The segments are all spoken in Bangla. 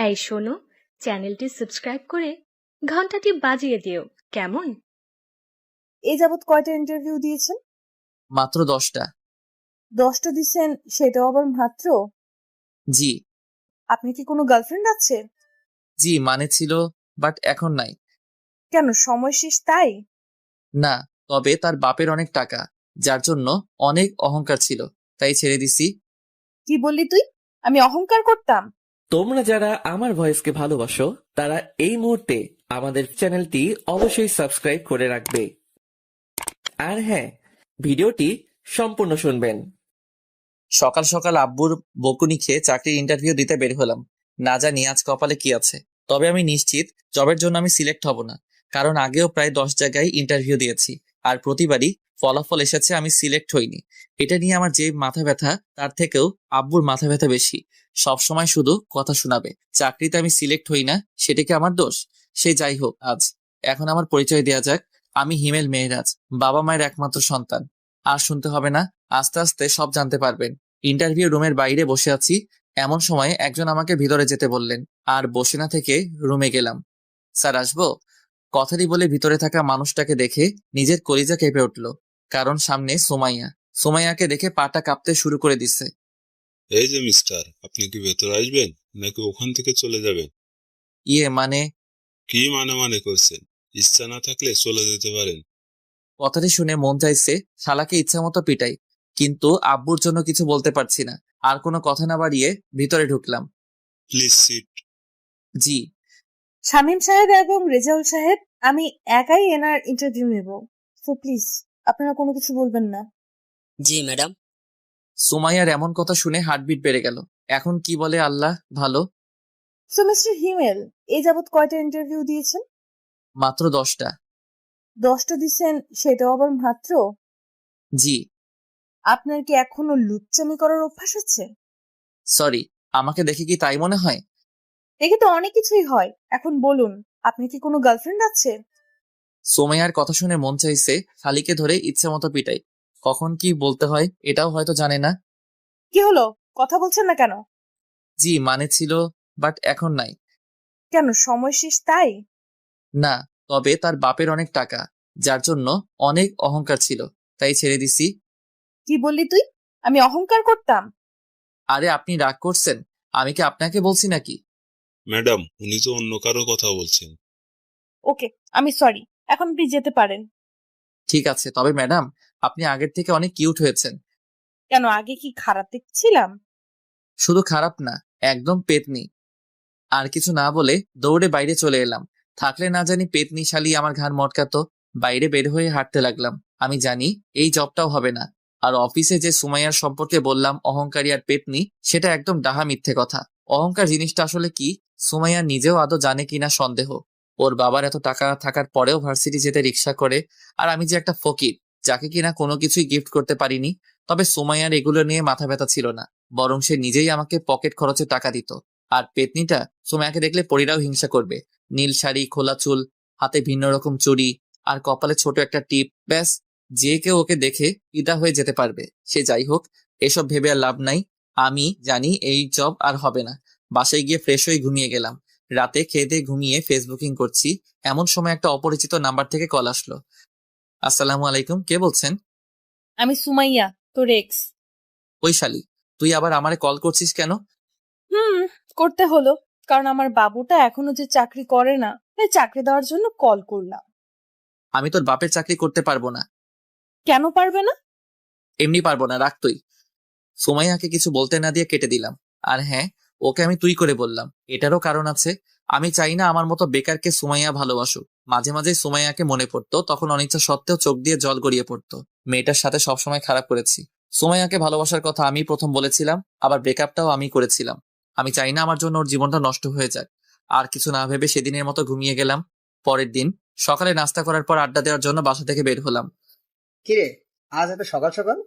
এই শোনো, চ্যানেলটি সাবস্ক্রাইব করে ঘন্টাটি বাজিয়ে দিও, কেমন? এই যাবৎ কয়টা ইন্টারভিউ দিয়েছেন? মাত্র 10টা। 10টা দিচ্ছেন, সেটাও আবার মাত্র? জি। আপনি কি কোনো গার্লফ্রেন্ড আছে? জি মানে ছিল, বাট এখন নাই। কেন, সময় শেষ তাই? না, তবে তার বাপের অনেক টাকা, যার জন্য অনেক অহংকার ছিল, তাই ছেড়ে দিছি। কি বললি তুই? আমি অহংকার করতাম? তোমরা যারা আমার ভয়েসকে ভালোবাসো তারা এই মুহূর্তে আমাদের চ্যানেলটি অবশ্যই সাবস্ক্রাইব করে রাখবে। আর হ্যাঁ, ভিডিওটি সম্পূর্ণ শুনবেন। সকাল সকাল আব্বুর বকুনি খেয়ে চাকরির ইন্টারভিউ দিতে বের হলাম। না জানি আজ কপালে কি আছে, তবে আমি নিশ্চিত জবের জন্য আমি সিলেক্ট হব না, কারণ আগেও প্রায় 10 জায়গায় ইন্টারভিউ দিয়েছি, আর প্রতিবারই ফলাফল এসেছে আমি সিলেক্ট হইনি। এটা নিয়ে আমার যে মাথা ব্যথা, তার থেকেও আব্বুর মাথা ব্যথা বেশি। সব সময় শুধু কথা শোনাবে, চাকরিতে আমি সিলেক্ট হই না, সেটা কি আমার দোষ? সে যাই হোক, আজ এখন আমার পরিচয় দেয়া যাক। আমি হিমেল মেহরাজ, বাবা মায়ের একমাত্র সন্তান। আর শুনতে হবে না, আস্তে আস্তে সব জানতে পারবেন। ইন্টারভিউ রুমের বাইরে বসে আছি, এমন সময় একজন আমাকে ভিতরে যেতে বললেন, আর বসে না থেকে রুমে গেলাম। স্যার আসবো? কথাটি বলে ভিতরে থাকা মানুষটাকে দেখে নিজের কলিজা কেঁপে উঠল, কারণ সামনে সুমাইয়া। সুমাইয়াকে দেখে পাটা কাঁপতে শুরু করে দিচ্ছে। এই যে মিস্টার, আপনি কি ভেতরে আসবেন নাকি ওখান থেকে চলে যাবেন? মানে? কি মানে করছেন? ইচ্ছা না থাকলে চলে যেতে পারেন। কথাটি শুনে মন চাইছে শালাকে ইচ্ছা মতো পিটাই, কিন্তু আব্বুর জন্য কিছু বলতে পারছি না। আর কোনো কথা না বাড়িয়ে ভিতরে ঢুকলাম। Please sit. জি। শামীম সাহেব এবং রেজাউল সাহেব, আমি একাই এনার ইন্টারভিউ নেব, সো প্লিজ আপনারা কোনো কিছু বলবেন না। জি ম্যাডাম। সুমাইয়ার এমন কথা শুনে হার্টবিট বেড়ে গেল। এখন কি বলে আল্লাহ ভালো। সো মিস্টার হিমেল, এই যাবৎ কয়টা ইন্টারভিউ দিয়েছেন? মাত্র 10টা। 10টা দিচ্ছেন, সেটাও আবার মাত্র? জি। আপনার কি এখনো লুচ্চামি করার অভ্যাস আছে? সরি, আমাকে দেখে কি তাই মনে হয়? দেখে তো অনেক কিছুই হয়। এখন বলুন, আপনি কি কোনো গার্লফ্রেন্ড আছে? সোমাইয়ার কথা শুনে মন চাইছে শালিকে ধরে ইচ্ছে মতো পিটাই। কখন কি বলতে হয় এটাও হয়তো জানে না। কি হলো, কথা বলছেন না কেন? জি মানে ছিল, বাট এখন নাই। কেন, সময় শেষ তাই? না, তবে তার বাপের অনেক টাকা, যার জন্য অনেক অহংকার ছিল, তাই ছেড়ে দিছি। কি বললি তুই? আমি অহংকার করতাম? আরে আপনি রাগ করছেন? আমি কি আপনাকে বলছি নাকি? ম্যাডাম, উনি তো অন্য কারো কথা বলছেন। ওকে, আমি সরি, এখন আপনি যেতে পারেন। ঠিক আছে, তবে ম্যাডাম আপনি আগের থেকে অনেক কিউট হয়েছেন। কেন, আগে কি খারাপ দেখছিলাম? শুধু খারাপ না, একদম পেতনি। আর কিছু না বলে দৌড়ে বাইরে চলে এলাম। থাকলে না জানি পেতনি শালি আমার ঘাড় মটকাতো। বাইরে বের হয়ে হাঁটতে লাগলাম। আমি জানি এই জবটাও হবে না। আর অফিসে যে সুমাইয়ার সম্পর্কে বললাম অহংকারী আর পেতনি, সেটা একদম ডাহা মিথ্যে কথা। অহংকার জিনিসটা আসলে কি সুমাইয়া নিজেও আদৌ জানে কিনা সন্দেহ। ওর বাবার এত টাকা থাকার পরেও ভার্সিটি যেতে রিক্সা করে, আর আমি যে একটা ফকির, যাকে কিনা কোনো কিছুই গিফট করতে পারিনি। তবে সুমাইয়ার এগুলো নিয়ে মাথা ব্যথা ছিল না, বরং সে নিজেই আমাকে পকেট খরচে টাকা দিত। আর পেতনিটা সুমাইয়াকে দেখলে পরীরাও হিংসা করবে। নীল শাড়ি, খোলা চুল, হাতে ভিন্ন রকম চুড়ি, আর কপালে ছোট একটা টিপ, ব্যাস, যে কেউ ওকে দেখে ফিদা হয়ে যেতে পারবে। সে যাই হোক, এসব ভেবে আর লাভ নাই। আমি জানি এই জব আর হবে না। বাসায় গিয়ে ফ্রেশ হয়ে ঘুমিয়ে গেলাম। রাতে খেয়ে দিয়ে ঘুমিয়ে ফেসবুকিং করছি, এমন সময় একটা অপরিচিত নাম্বার থেকে কল আসলো। আসসালামু আলাইকুম, কে বলছেন? আমি সুমাইয়া, তোর এক্স। ওই শালি, তুই আবার আমারে কল করছিস কেন? করতে হলো, কারণ আমার বাবুটা এখনো যে চাকরি করে না, তাই চাকরি দেওয়ার জন্য কল করলাম। আমি তোর বাপের চাকরি করতে পারবো না। কেন পারবে না? এমনি পারবো না, রাখ তুই। সুমাইয়াকে কিছু বলতে না দিয়ে কেটে দিলাম। আর হ্যাঁ, ওকে আমি তুই করে বললাম, এটারও কারণ আছে। আমি চাই না আমার মতো বেকারকে সুমাইয়া ভালোবাসুক। মাঝে মাঝে সুমাইয়াকে মনে পড়তো, তখন অনিচ্ছা সত্ত্বেও চোখ দিয়ে জল গড়িয়ে পড়তো। মেয়েটার সাথে সবসময় খারাপ করেছি। সুমাইয়াকে ভালোবাসার কথা আমি প্রথম বলেছিলাম, আবার ব্রেকআপটাও আমি করেছিলাম। আমি চাই না আমার জন্য ওর জীবনটা নষ্ট হয়ে যাক। আর কিছু না ভেবে সেদিনের মতো ঘুমিয়ে গেলাম। পরের দিন সকালে নাস্তা করার পর আড্ডা দেওয়ার জন্য বাসা থেকে বের হলাম। কিরে, আজ এত সকাল সকাল?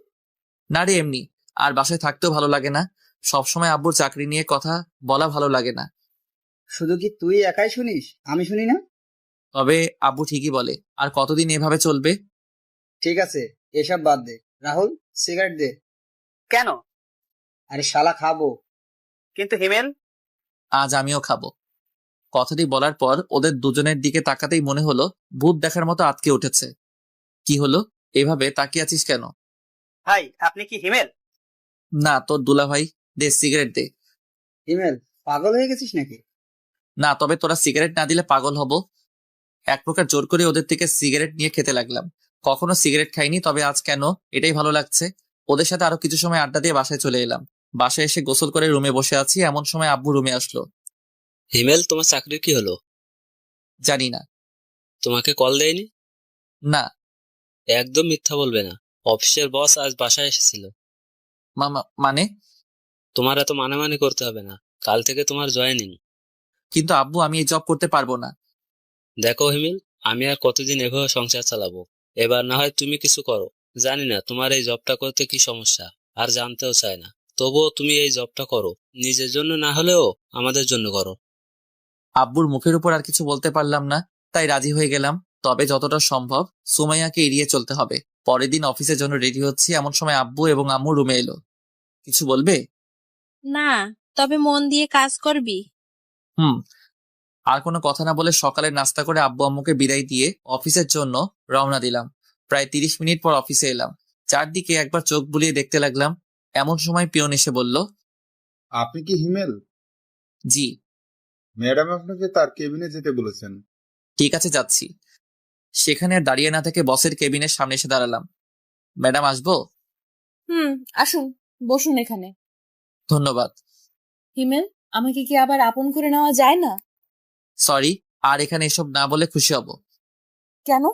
না রে, এমনি। আর বাসায় থাকতেও ভালো লাগে না। সবসময় আব্বুর চাকরি নিয়ে কথা বলা ভালো লাগে না। শুধু কি তুই একাই শুনিস, আমি শুনি না? তবে আব্বু ঠিকই বলে, আর কতদিন এভাবে চলবে? ঠিক আছে, এসব বাদ দে। রাহুল, সিগারেট দে। কেন? আরে শালা খাবো। কিন্তু হিমেল, আজ আমিও খাবো। কথাটি বলার পর ওদের দুজনের দিকে তাকাতেই মনে হলো ভূত দেখার মতো আটকে উঠেছে। কি হলো, এভাবে তাকিয়ে আছিস কেন? ভাই, আপনি কি হিমেল? না, তোর দুলা ভাই। দে সিগারেট দে। হিমেল, পাগল হয়ে গেছিস নাকি? না, তবে তোরা সিগারেট না দিলে পাগল হব। এক প্রকার জোর করে ওদের থেকে সিগারেট নিয়ে খেতে লাগলাম। কখনো সিগারেট খাইনি, তবে আজ কেন এটাই ভালো লাগছে। ওদের সাথে আরো কিছু সময় আড্ডা দিয়ে বাসায় চলে এলাম। বাসায় এসে গোসল করে রুমে বসে আছি, এমন সময় আব্বু রুমে আসলো। হিমেল, তোমার চাকরির কি হলো? জানি না। তোমাকে কল দেয়নি? না। একদম মিথ্যা বলবে না। অফিসের বস আজ বাসায় এসেছিল। মানে? তোমার এত মানে মানে করতে হবে না। কাল থেকে তোমার জয়েনিং। কিন্তু আব্বু, আমি এই জব করতে পারবো না। দেখো হিমেল, আমি আর কতদিন এভাবে সংসার চালাবো? এবার না হয় তুমি কিছু করো। জানি না তোমার এই জবটা করতে কি সমস্যা, আর জানতেও চাই না। তবুও তুমি এই জবটা করো। নিজের জন্য না হলেও আমাদের জন্য করো। আব্বুর মুখের উপর আর কিছু বলতে পারলাম না, তাই রাজি হয়ে গেলাম। তবে যতটা সম্ভব সুমাইয়াকে এড়িয়ে চলতে হবে। পরের দিন অফিসের জন্য রেডি হচ্ছি, এমন সময় আব্বু এবং আম্মু রুমে এলো। কিছু বলবে? না, তবে মন দিয়ে কাজ করবি। হুম। আর কোনো কথা না বলে সকালে নাস্তা করে আব্বু আম্মুকে বিদায় দিয়ে অফিসের জন্য রওনা দিলাম। প্রায় 30 মিনিট পর অফিসে এলাম। চারদিকে একবার চোখ বুলিয়ে দেখতে লাগলাম। এমন সময় পিয়ন এসে বলল, আপনি কি হিমেল? জি। ম্যাডাম আপনাকে তার কেবিনে যেতে বলেছেন। ঠিক আছে, যাচ্ছি। সেখানে আর দাঁড়িয়ে না থেকে বসের কেবিনের সামনে এসে দাঁড়ালাম। ম্যাডাম, আসবো? আসুন, বসুন এখানে। ধন্যবাদ। হিমেল, আমাকে কি আবার আপন করে নেওয়া যায় না? সরি, আর এখানে এসব না বলে খুশি হব। কেন?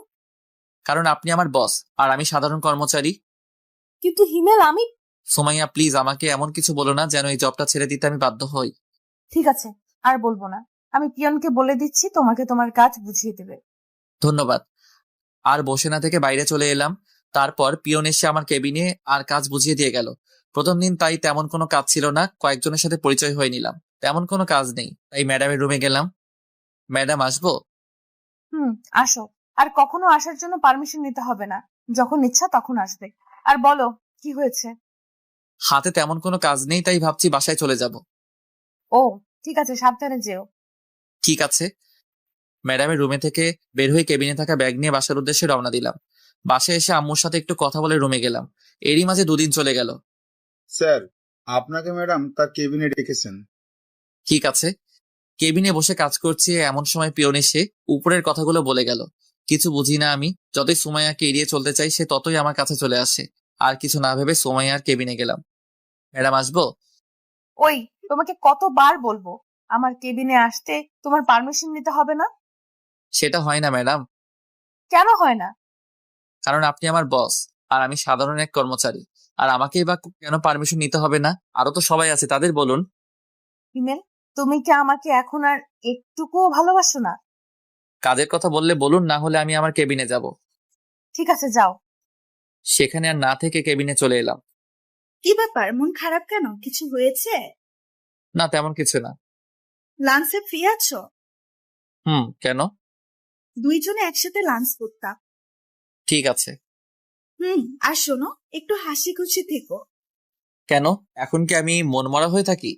কারণ আপনি আমার বস আর আমি সাধারণ কর্মচারী। কিন্তু হিমেল, আমি... সুমাইয়া, প্লিজ আমাকে এমন কিছু বলো না যেন এই জবটা ছেড়ে দিতে আমি বাধ্য হই। ঠিক আছে, আর বলবো না। আমি পিয়নকে বলে দিচ্ছি, তোমাকে তোমার কাজ বুঝিয়ে দেবে। ধন্যবাদ। আর বসে না থেকে বাইরে চলে এলাম। তারপর পিয়ন এসে আমার কেবিনে আর কাজ বুঝিয়ে দিয়ে গেল। প্রথম দিন তাই তেমন কোনো কাজ ছিল না, কয়েকজনের সাথে পরিচয় হয়ে নিলাম। তেমন কোনো কাজ নেই, তাই ম্যাডামের রুমে গেলাম। ম্যাডাম, আসবো? আসো। আর কখনো আসার জন্য পারমিশন নিতে হবে না, যখন ইচ্ছা তখন আসবে। আর বলো, কি হয়েছে? হাতে তেমন কোনো কাজ নেই, তাই ভাবছি বাসায় চলে যাব। ও, ঠিক আছে, সাবধানে যেও। ঠিক আছে। ম্যাডামের রুমে থেকে বের হয়ে কেবিনে থাকা ব্যাগ নিয়ে বাসার উদ্দেশ্যে রওনা দিলাম। বাসায় এসে আম্মুর সাথে একটু কথা বলে রুমে গেলাম। এরই মাঝে 2 দিন চলে গেল। স্যার, আপনাকে ম্যাডাম তার কেবিনে ডেকেছেন। ঠিক আছে। কেবিনে বসে কাজ করছি, এমন সময় পিয়ন এসে উপরের কথাগুলো বলে গেল। কিছু বুঝি না আমি। যতই সুমাইয়াকে এড়িয়ে চলতে চাই, সে ততই আমার কাছে চলে আসে। আর কিছু না ভেবে সুমাইয়ার কেবিনে গেলাম। ম্যাডাম, আসবো? ওই, তোমাকে কতবার বলবো আমার কেবিনে আসতে তোমার পারমিশন নিতে হবে না? সেটা হয় না ম্যাডাম। কেন হয় না? কারণ আপনি আমার বস আর আমি সাধারণ এক কর্মচারী। আর আমাকেই বা কেন পারমিশন নিতে হবে না? আরো তো সবাই আছে, তাদের বলুন। হিমেল, তুমি কি আমাকে এখন আর একটুকুও ভালোবাসো না? কাজের কথা বললে বলুন, না হলে আমি আমার কেবিনে যাব। ঠিক আছে, যাও। সেখানে আর না থেকে কেবিনে চলে এলাম। কি ব্যাপার, মন খারাপ কেন? কিছু হয়েছে? না, তেমন কিছু না। লাঞ্চে ফ্রি আছো? কেন? দুইজনে একসাথে লাঞ্চ করতাম। ঠিক আছে। আর শোনো, একটু হাসি খুশি থেকো। কেন, এখন কি আমি মনমরা হয়ে থাকি?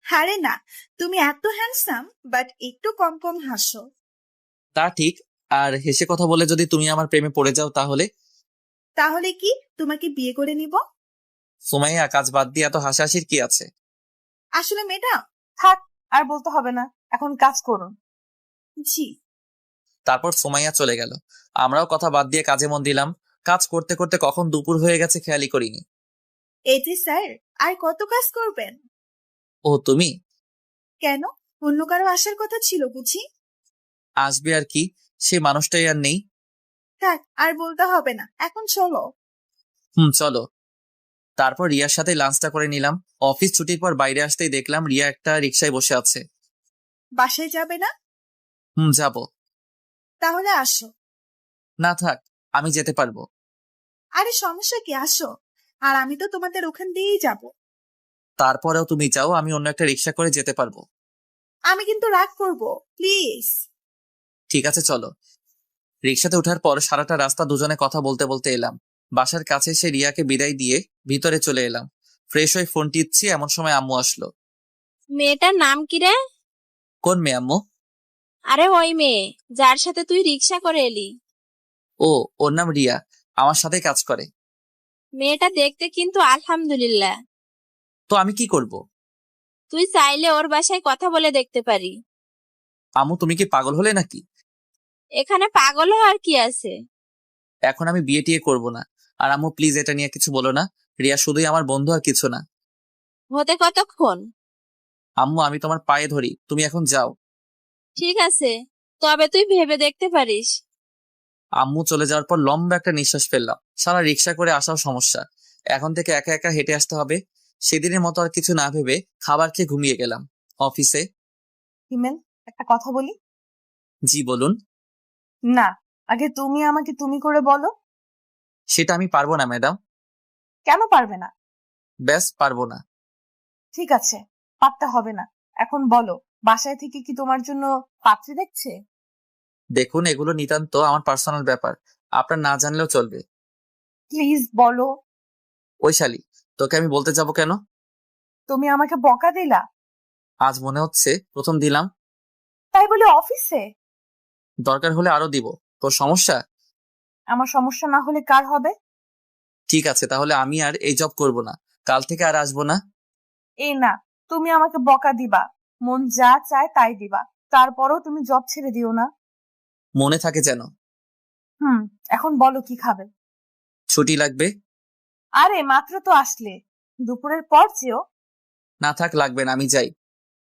আরে না, তুমি এত হ্যান্ডসাম, বাট একটু কম কম হাসো। তা ঠিক। আর হেসে কথা বলে যদি তুমি আমার প্রেমে পড়ে যাও তাহলে? তাহলে কি তোমাকে বিয়ে করে নিব? সুমাইয়া, কাজ বাদ দিয়ে এত হাসাহাসির কি আছে? আসলে ম্যাডাম... থাক, আর বলতে হবে না, এখন কাজ করুন। জি। তারপর সুমাইয়া চলে গেল। আমরাও কথা বাদ দিয়ে কাজে মন দিলাম। কাজ করতে করতে কখন দুপুর হয়ে গেছে খেয়ালই করিনি। এই যে স্যার, আর কত কাজ করবেন? ও, তুমি? কেন, অন্য কারো আসার কথা ছিল বুঝি? আসবে আর কি, সে মানুষটাই আর নেই। থাক, আর বলতে হবে না, এখন চলো। চলো। তারপর রিয়ার সাথে লাঞ্চটা করে নিলাম। অফিস ছুটির পর বাইরে আসতেই দেখলাম রিয়া একটা রিকশায় বসে আছে। বাসায় যাবে না? যাব। তাহলে আসো। না থাক, আমি যেতে পারবো। আরে সমস্যা কি, আসো। আর আমি তো তোমাদের ওখান দিয়েই যাব। তারপরেও তুমি যাও, আমি অন্য একটা রিকশা করে যেতে পারবো। আমি কিন্তু রাগ করব, প্লিজ। ঠিক আছে, চলো। রিকশাতে ওঠার পর সারাটা রাস্তা দুজনে কথা বলতে বলতে এলাম। বাসার কাছে এসে রিয়াকে বিদায় দিয়ে ভিতরে চলে এলাম। ফ্রেশ হয়ে ফোন টিপছি, এমন সময় আম্মু আসলো। মেয়েটার নাম কি রে? কোন মেয়ে আম্মু? আরে ওই মেয়ে যার সাথে তুই রিক্সা করে এলি। ও, ওর নাম রিয়া, আমার সাথে কাজ করে। মেয়েটা দেখতে কিন্তু আলহামদুলিল্লাহ। তো আমি কি করব? তুই চাইলে ওর বাসায় কথা বলে দেখতে পারি। আম্মু তুমি কি পাগল হলে নাকি? এখানে পাগল হওয়ার কি আছে? এখন আমি বিয়ে টিয়ে করবো না। আর আম্মু প্লিজ এটা নিয়ে কিছু বলো না। রিয়া শুধুই আমার বন্ধু আর কিছু না। হতে কতক্ষণ? আম্মু আমি তোমার পায়ে ধরি, তুমি এখন যাও। ঠিক আছে, তবে তুই ভেবে দেখতে পারিস। আম্মু চলে যাওয়ার পর লম্বা একটা নিঃশ্বাস ফেললাম। সারা রিক্সা করে আসাও সমস্যা, এখন থেকে একা একা হেঁটে আসতে হবে। সেদিনের মতো আর কিছু না ভেবে খাবার খেয়ে ঘুমিয়ে গেলাম। অফিসে। হিমেল, একটা কথা বলি? জি বলুন। না, আগে তুমি আমাকে তুমি করে বলো। সেটা আমি পারবো না ম্যাডাম। কেন পারবে না? ব্যাস পারবো না। ঠিক আছে, পারতে হবে না। এখন বলো, বাসায় থেকে কি তোমার জন্য পাত্রী দেখছে? দেখুন এগুলো নিতান্ত আমার পার্সোনাল ব্যাপার, আপনার না জানলেও চলবে। প্লিজ বলো। ওই শালি, তোকে আমি বলতে যাব কেন? তুমি আমাকে বকা দিলা, আজ মনে হচ্ছে প্রথম দিলাম। তাই বলে অফিসে? দরকার হলে আরো দিব। তোর সমস্যা? আমার সমস্যা না হলে কার হবে? ঠিক আছে, তাহলে আমি আর এই জব করব না, কাল থেকে আর আসবো না। এই না, তুমি আমাকে বকা দিবা, মন যা চায় তাই দিবা, তারপরও তুমি জব ছেড়ে দিও না। মনে থাকে যেন। এখন বলো কি খাবে? ছুটি লাগবে। আরে মাত্র তো আসলে, দুপুরের পর যেও। না থাক, লাগবে না, আমি যাই।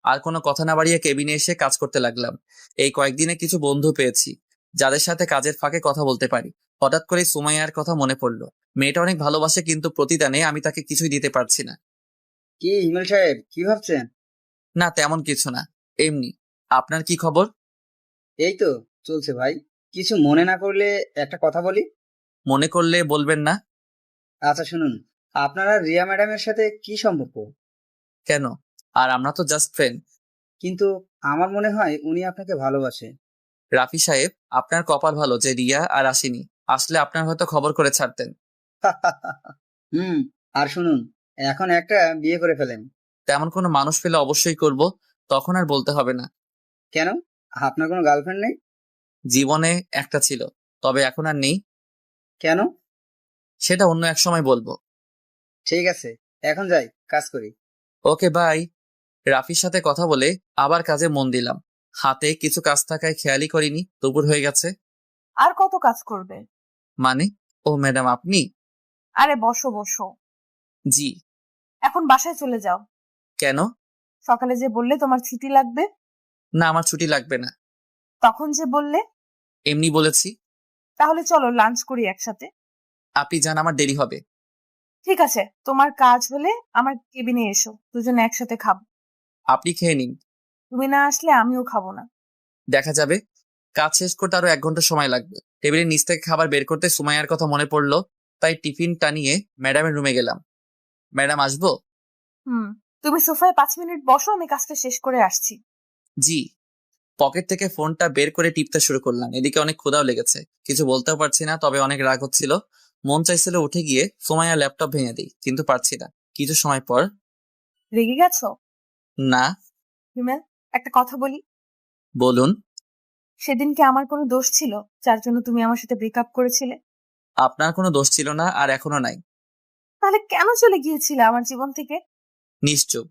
আর কোনো কথা না বাড়িয়ে কেবিনে এসে কাজ করতে লাগলাম। এই কয়েকদিনে কিছু বন্ধু পেয়েছি যাদের সাথে কাজের ফাঁকে কথা বলতে পারি। হঠাৎ করে সুমাইয়ার কথা মনে পড়লো। মেয়েটা অনেক ভালোবাসে, কিন্তু প্রতিদানে আমি তাকে কিছুই দিতে পারছি না। কি হিমেল সাহেব, কি ভাবছেন? না তেমন কিছু না, এমনি। আপনার কি খবর? এই তো চলছে ভাই। কিছু মনে না করলে একটা কথা বলি? মনে করলে বলবেন না। আচ্ছা শুনুন, আপনারা রিয়া ম্যাডামের সাথে কি সম্পর্ক? কেন? আর আমরা তো জাস্ট ফ্রেন্ড। কিন্তু আমার মনে হয় উনি আপনাকে ভালোবাসে। রাফি সাহেব, আপনার কপাল ভালো যে রিয়া আর আসেনি, আসলে আপনার হয়তো খবর করে ছাড়তেন। আর শুনুন, এখন একটা বিয়ে করে ফেলেন। তেমন কোনো মানুষ পেলে অবশ্যই করব, তখন আর বলতে হবে না। কেন? আপনার কোনো গার্লফ্রেন্ড নেই? জীবনে একটা ছিল, তবে এখন আর নেই। কেন? সেটা অন্য এক সময় বলবো। ঠিক আছে, এখন যাই, কাজ করি। Okay bye. রাফির সাথে কথা বলে আবার কাজে মন দিলাম। হাতে কিছু কাজ থাকায় খেয়ালই করিনি দুপুর হয়ে গেছে। আর কত কাজ করবে? মানে? ও ম্যাডাম আপনি? আরে বসো বসো। জি। এখন বাসায় চলে যাও। কেন? সকালে যে বললে তোমার ছুটি লাগবে। না আমার ছুটি লাগবে না। তখন যে বললে। এমনি বলেছি। তাহলে চলো লাঞ্চ করি একসাথে। আপনি যান, আমার দেরি হবে। ঠিক আছে, তোমার কাজ হলে আমার কেবিনে এসো, দুজনে একসাথে খাবো। আপনি খেয়ে নিন। তুমি না আসলে আমিও খাবো না। দেখা যাবে। কাজ শেষ করতে আরো 1 ঘন্টা সময় লাগবে। টেবিলের নিচ থেকে খাবার বের করতে সুমাইয়ার কথা মনে পড়লো, তাই টিফিনটা নিয়ে ম্যাডামের রুমে গেলাম। ম্যাডাম আসবো? তুমি সোফায় 5 মিনিট বসো, আমি কাজটা শেষ করে আসছি। জি। পকেট থেকে ফোনটা বের করে টিপতে শুরু করলাম। এদিকে অনেক ক্ষুধাও লেগেছে, কিছু বলতেও পারছি না, তবে অনেক রাগ হচ্ছিল। মন চাইছিল উঠে গিয়ে সুমাইয়ার ল্যাপটপ ভেঙে দিই, কিন্তু পারছি না। কিছু সময় পর। রেগে গেছো? না। হিমেল, একটা কথা বলি? বলুন। সেদিন কি আমার কোনো দোষ ছিল যার জন্য তুমি আমার সাথে ব্রেকআপ করেছিলে? আপনার কোনো দোষ ছিল না, আর এখনো নাই। তাহলে কেন চলে গিয়েছিলে আমার জীবন থেকে? নিশ্চুপ।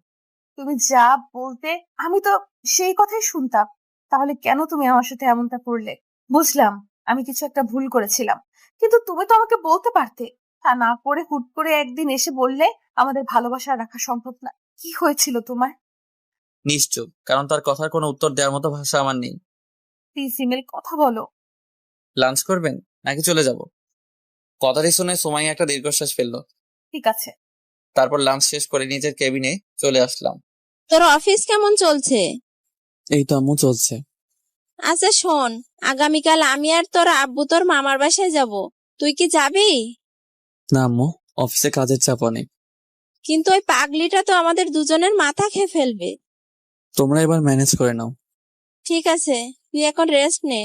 তুমি যা বলতে আমি তো সেই কথাই শুনতাম। তাহলে কেন তুমি আমার সাথে এমনটা করলে? বুঝলাম আমি কিছু একটা ভুল করেছিলাম, কিন্তু তুমি তো আমাকে বলতে পারতে। তা না করে হুট করে একদিন এসে বললে আমাদের ভালোবাসা রাখা সম্ভব না। কি হয়েছিল তোমার? নিশ্চুপ, কারণ তার কথার কোনো উত্তর দেওয়ার মতো ভাষা আমার নেই। প্লিজ ইমেল, কথা বলো। লাঞ্চ করবেন নাকি চলে যাব? কথাটি শুনে সুমাইয়া একটা দীর্ঘশ্বাস ফেললো। ঠিক আছে। তারপর লাঞ্চ শেষ করে নিজের কেবিনে চলে আসলাম। তোর অফিস কেমন চলছে? এই তো আম্মু চলছে। আচ্ছা শোন, আগামীকাল আমি আর তোর আব্বু তোর মামার বাসায় যাব, তুই কি যাবি? না আম্মু, অফিসে কাজের চাপ অনেক। কিন্তু ওই পাগলিটা তো আমাদের দুজনের মাথা খেয়ে ফেলবে। তোমরা এবার ম্যানেজ করে নাও। ঠিক আছে, তুই এখন রেস্ট নে।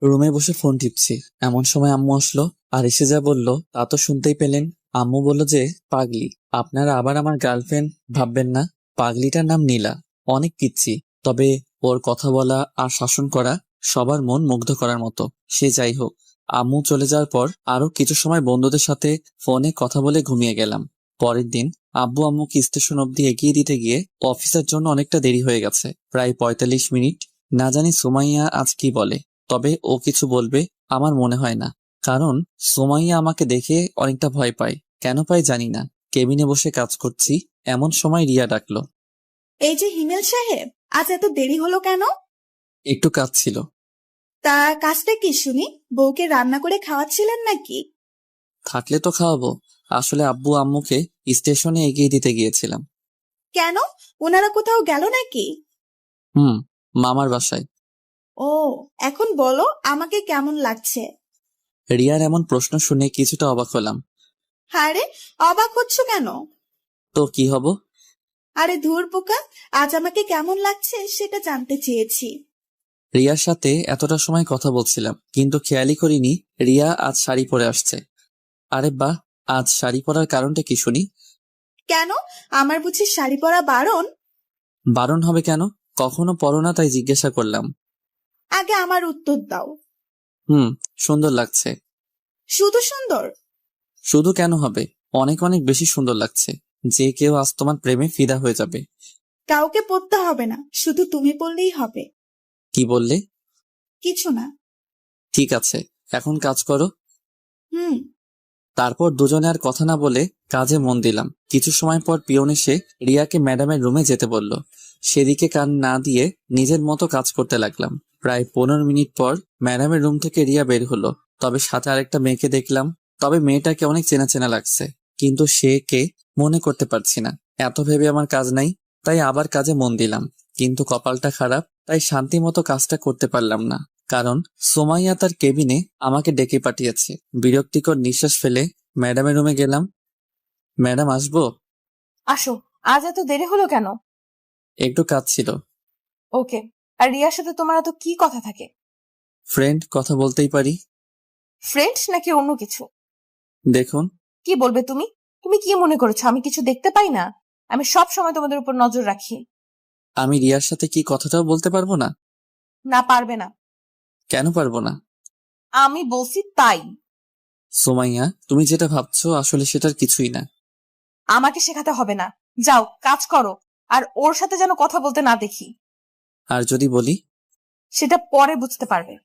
রুমে বসে ফোন টিপছি, এমন সময় আম্মু আসলো। আর এসে যা বললো তা তো শুনতেই পেলেন। আম্মু বলল যে, পাগলি, আপনারা আবার আমার গার্লফ্রেন্ড ভাববেন না। পাগলিটার নাম নীলা, অনেক পিচ্ছি, তবে ওর কথা বলা আর শাসন করা সবার মন মুগ্ধ করার মতো। সে যাই হোক, আম্মু চলে যাওয়ার পর আরো কিছু সময় বন্ধুদের সাথে ফোনে কথা বলে ঘুমিয়ে গেলাম। পরের দিন আব্বু আম্মুকে স্টেশন অব্দি এগিয়ে দিতে গিয়ে অফিসের জন্য অনেকটা দেরি হয়ে গেছে, প্রায় ৪৫ মিনিট। না জানি সুমাইয়া আজ কি বলে, তবে ও কিছু বলবে আমার মনে হয় না, কারণ সুমাইয়া আমাকে দেখে অনেকটা ভয় পায়। কেন পায় জানি না। কেবিনে বসে কাজ করছি, এমন সময় রিয়া ডাকলো। এই যে হিমেল সাহেব, আজ এত দেরি হলো কেন? একটু কাজ ছিল। তা কাজটা কি শুনি? বউকে রান্না করে খাওয়াচ্ছিলেন নাকি? থাকলে তো খাওয়াবো, আসলে আব্বু আম্মুকে স্টেশনে এগিয়ে দিতে গিয়েছিলাম। কেন, ওনারা কোথাও গেল নাকি? মামার বাসায়। ও, এখন বলো আমাকে কেমন লাগছে? রিয়ার এমন প্রশ্ন শুনে কিছুটা অবাক হলাম। আরে অবাক হচ্ছ কেন? তো কি হব? আরে ধুর বোকা, আজ আমাকে কেমন লাগছে সেটা জানতে চেয়েছি। রিয়ার সাথে এতটা সময় কথা বলছিলাম, কিন্তু খেয়ালই করিনি রিয়া আজ শাড়ি পরে আসছে। আরে বাহ, আজ শাড়ি পরার কারণটা কি শুনি। কেন, আমার বুঝি শাড়ি পরা বারণ? বারণ হবে কেন? কখনো পরো না, তাই জিজ্ঞাসা করলাম। আগে আমার উত্তর দাও। সুন্দর লাগছে। শুধু সুন্দর? শুধু কেন হবে, অনেক অনেক বেশি সুন্দর লাগছে। যে কেউ আজ তোমার প্রেমে ফিদা হয়ে যাবে। কাউকে পড়তে হবে না, শুধু তুমি বললেই হবে। কি বললে? কিছু না। ঠিক আছে, এখন কাজ করো। হুম। তারপর দুজনে আর কথা না বলে কাজে মন দিলাম। কিছু সময় পর পিয়ন এসে রিয়াকে ম্যাডামের রুমে যেতে বলল। সেদিকে কান না দিয়ে নিজের মতো কাজ করতে লাগলাম। প্রায় 15 মিনিট পর ম্যাডামের রুম থেকে রিয়া বের হলো, তবে সাথে আরেকটা মেয়েকে দেখলাম। তবে মেয়েটাকে অনেক চেনা চেনা লাগছে, কিন্তু সে কে মনে করতে পারছি না। এত ভেবে আমার কাজ নাই, তাই আবার কাজে মন দিলাম। কিন্তু কপালটা খারাপ, তাই শান্তি মতো কাজটা করতে পারলাম না, কারণ সোমাইয়া তার কেবিনে আমাকে ডেকে পাঠিয়েছে। বিরক্তিকর নিঃশ্বাস ফেলে ম্যাডামের রুমে গেলাম। ম্যাডাম, আসবো? আসো। আজ এত দেরি হলো কেন? একটু কাজ ছিল। ওকে। আর রিয়ার সাথে তোমার এত কি কথা থাকে? ফ্রেন্ড, কথা বলতেই পারি। ফ্রেন্ড নাকি অন্য কিছু? দেখুন। কি বলবে তুমি? তুমি কি মনে করেছো আমি কিছু দেখতে পাই না? আমি সব সময় তোমাদের উপর নজর রাখি। আমি রিয়ার সাথে কি কথাটাও বলতে পারবো না? না, পারবে না। কেন পারবো না? আমি বলছি তাই। সোমাইয়া, তুমি যেটা ভাবছো আসলে সেটার কিছুই না। আমাকে শেখাতে হবে না, যাও কাজ করো। আর ওর সাথে যেন কথা বলতে না দেখি। আর যদি বলি? সেটা পরে বুঝতে পারবে।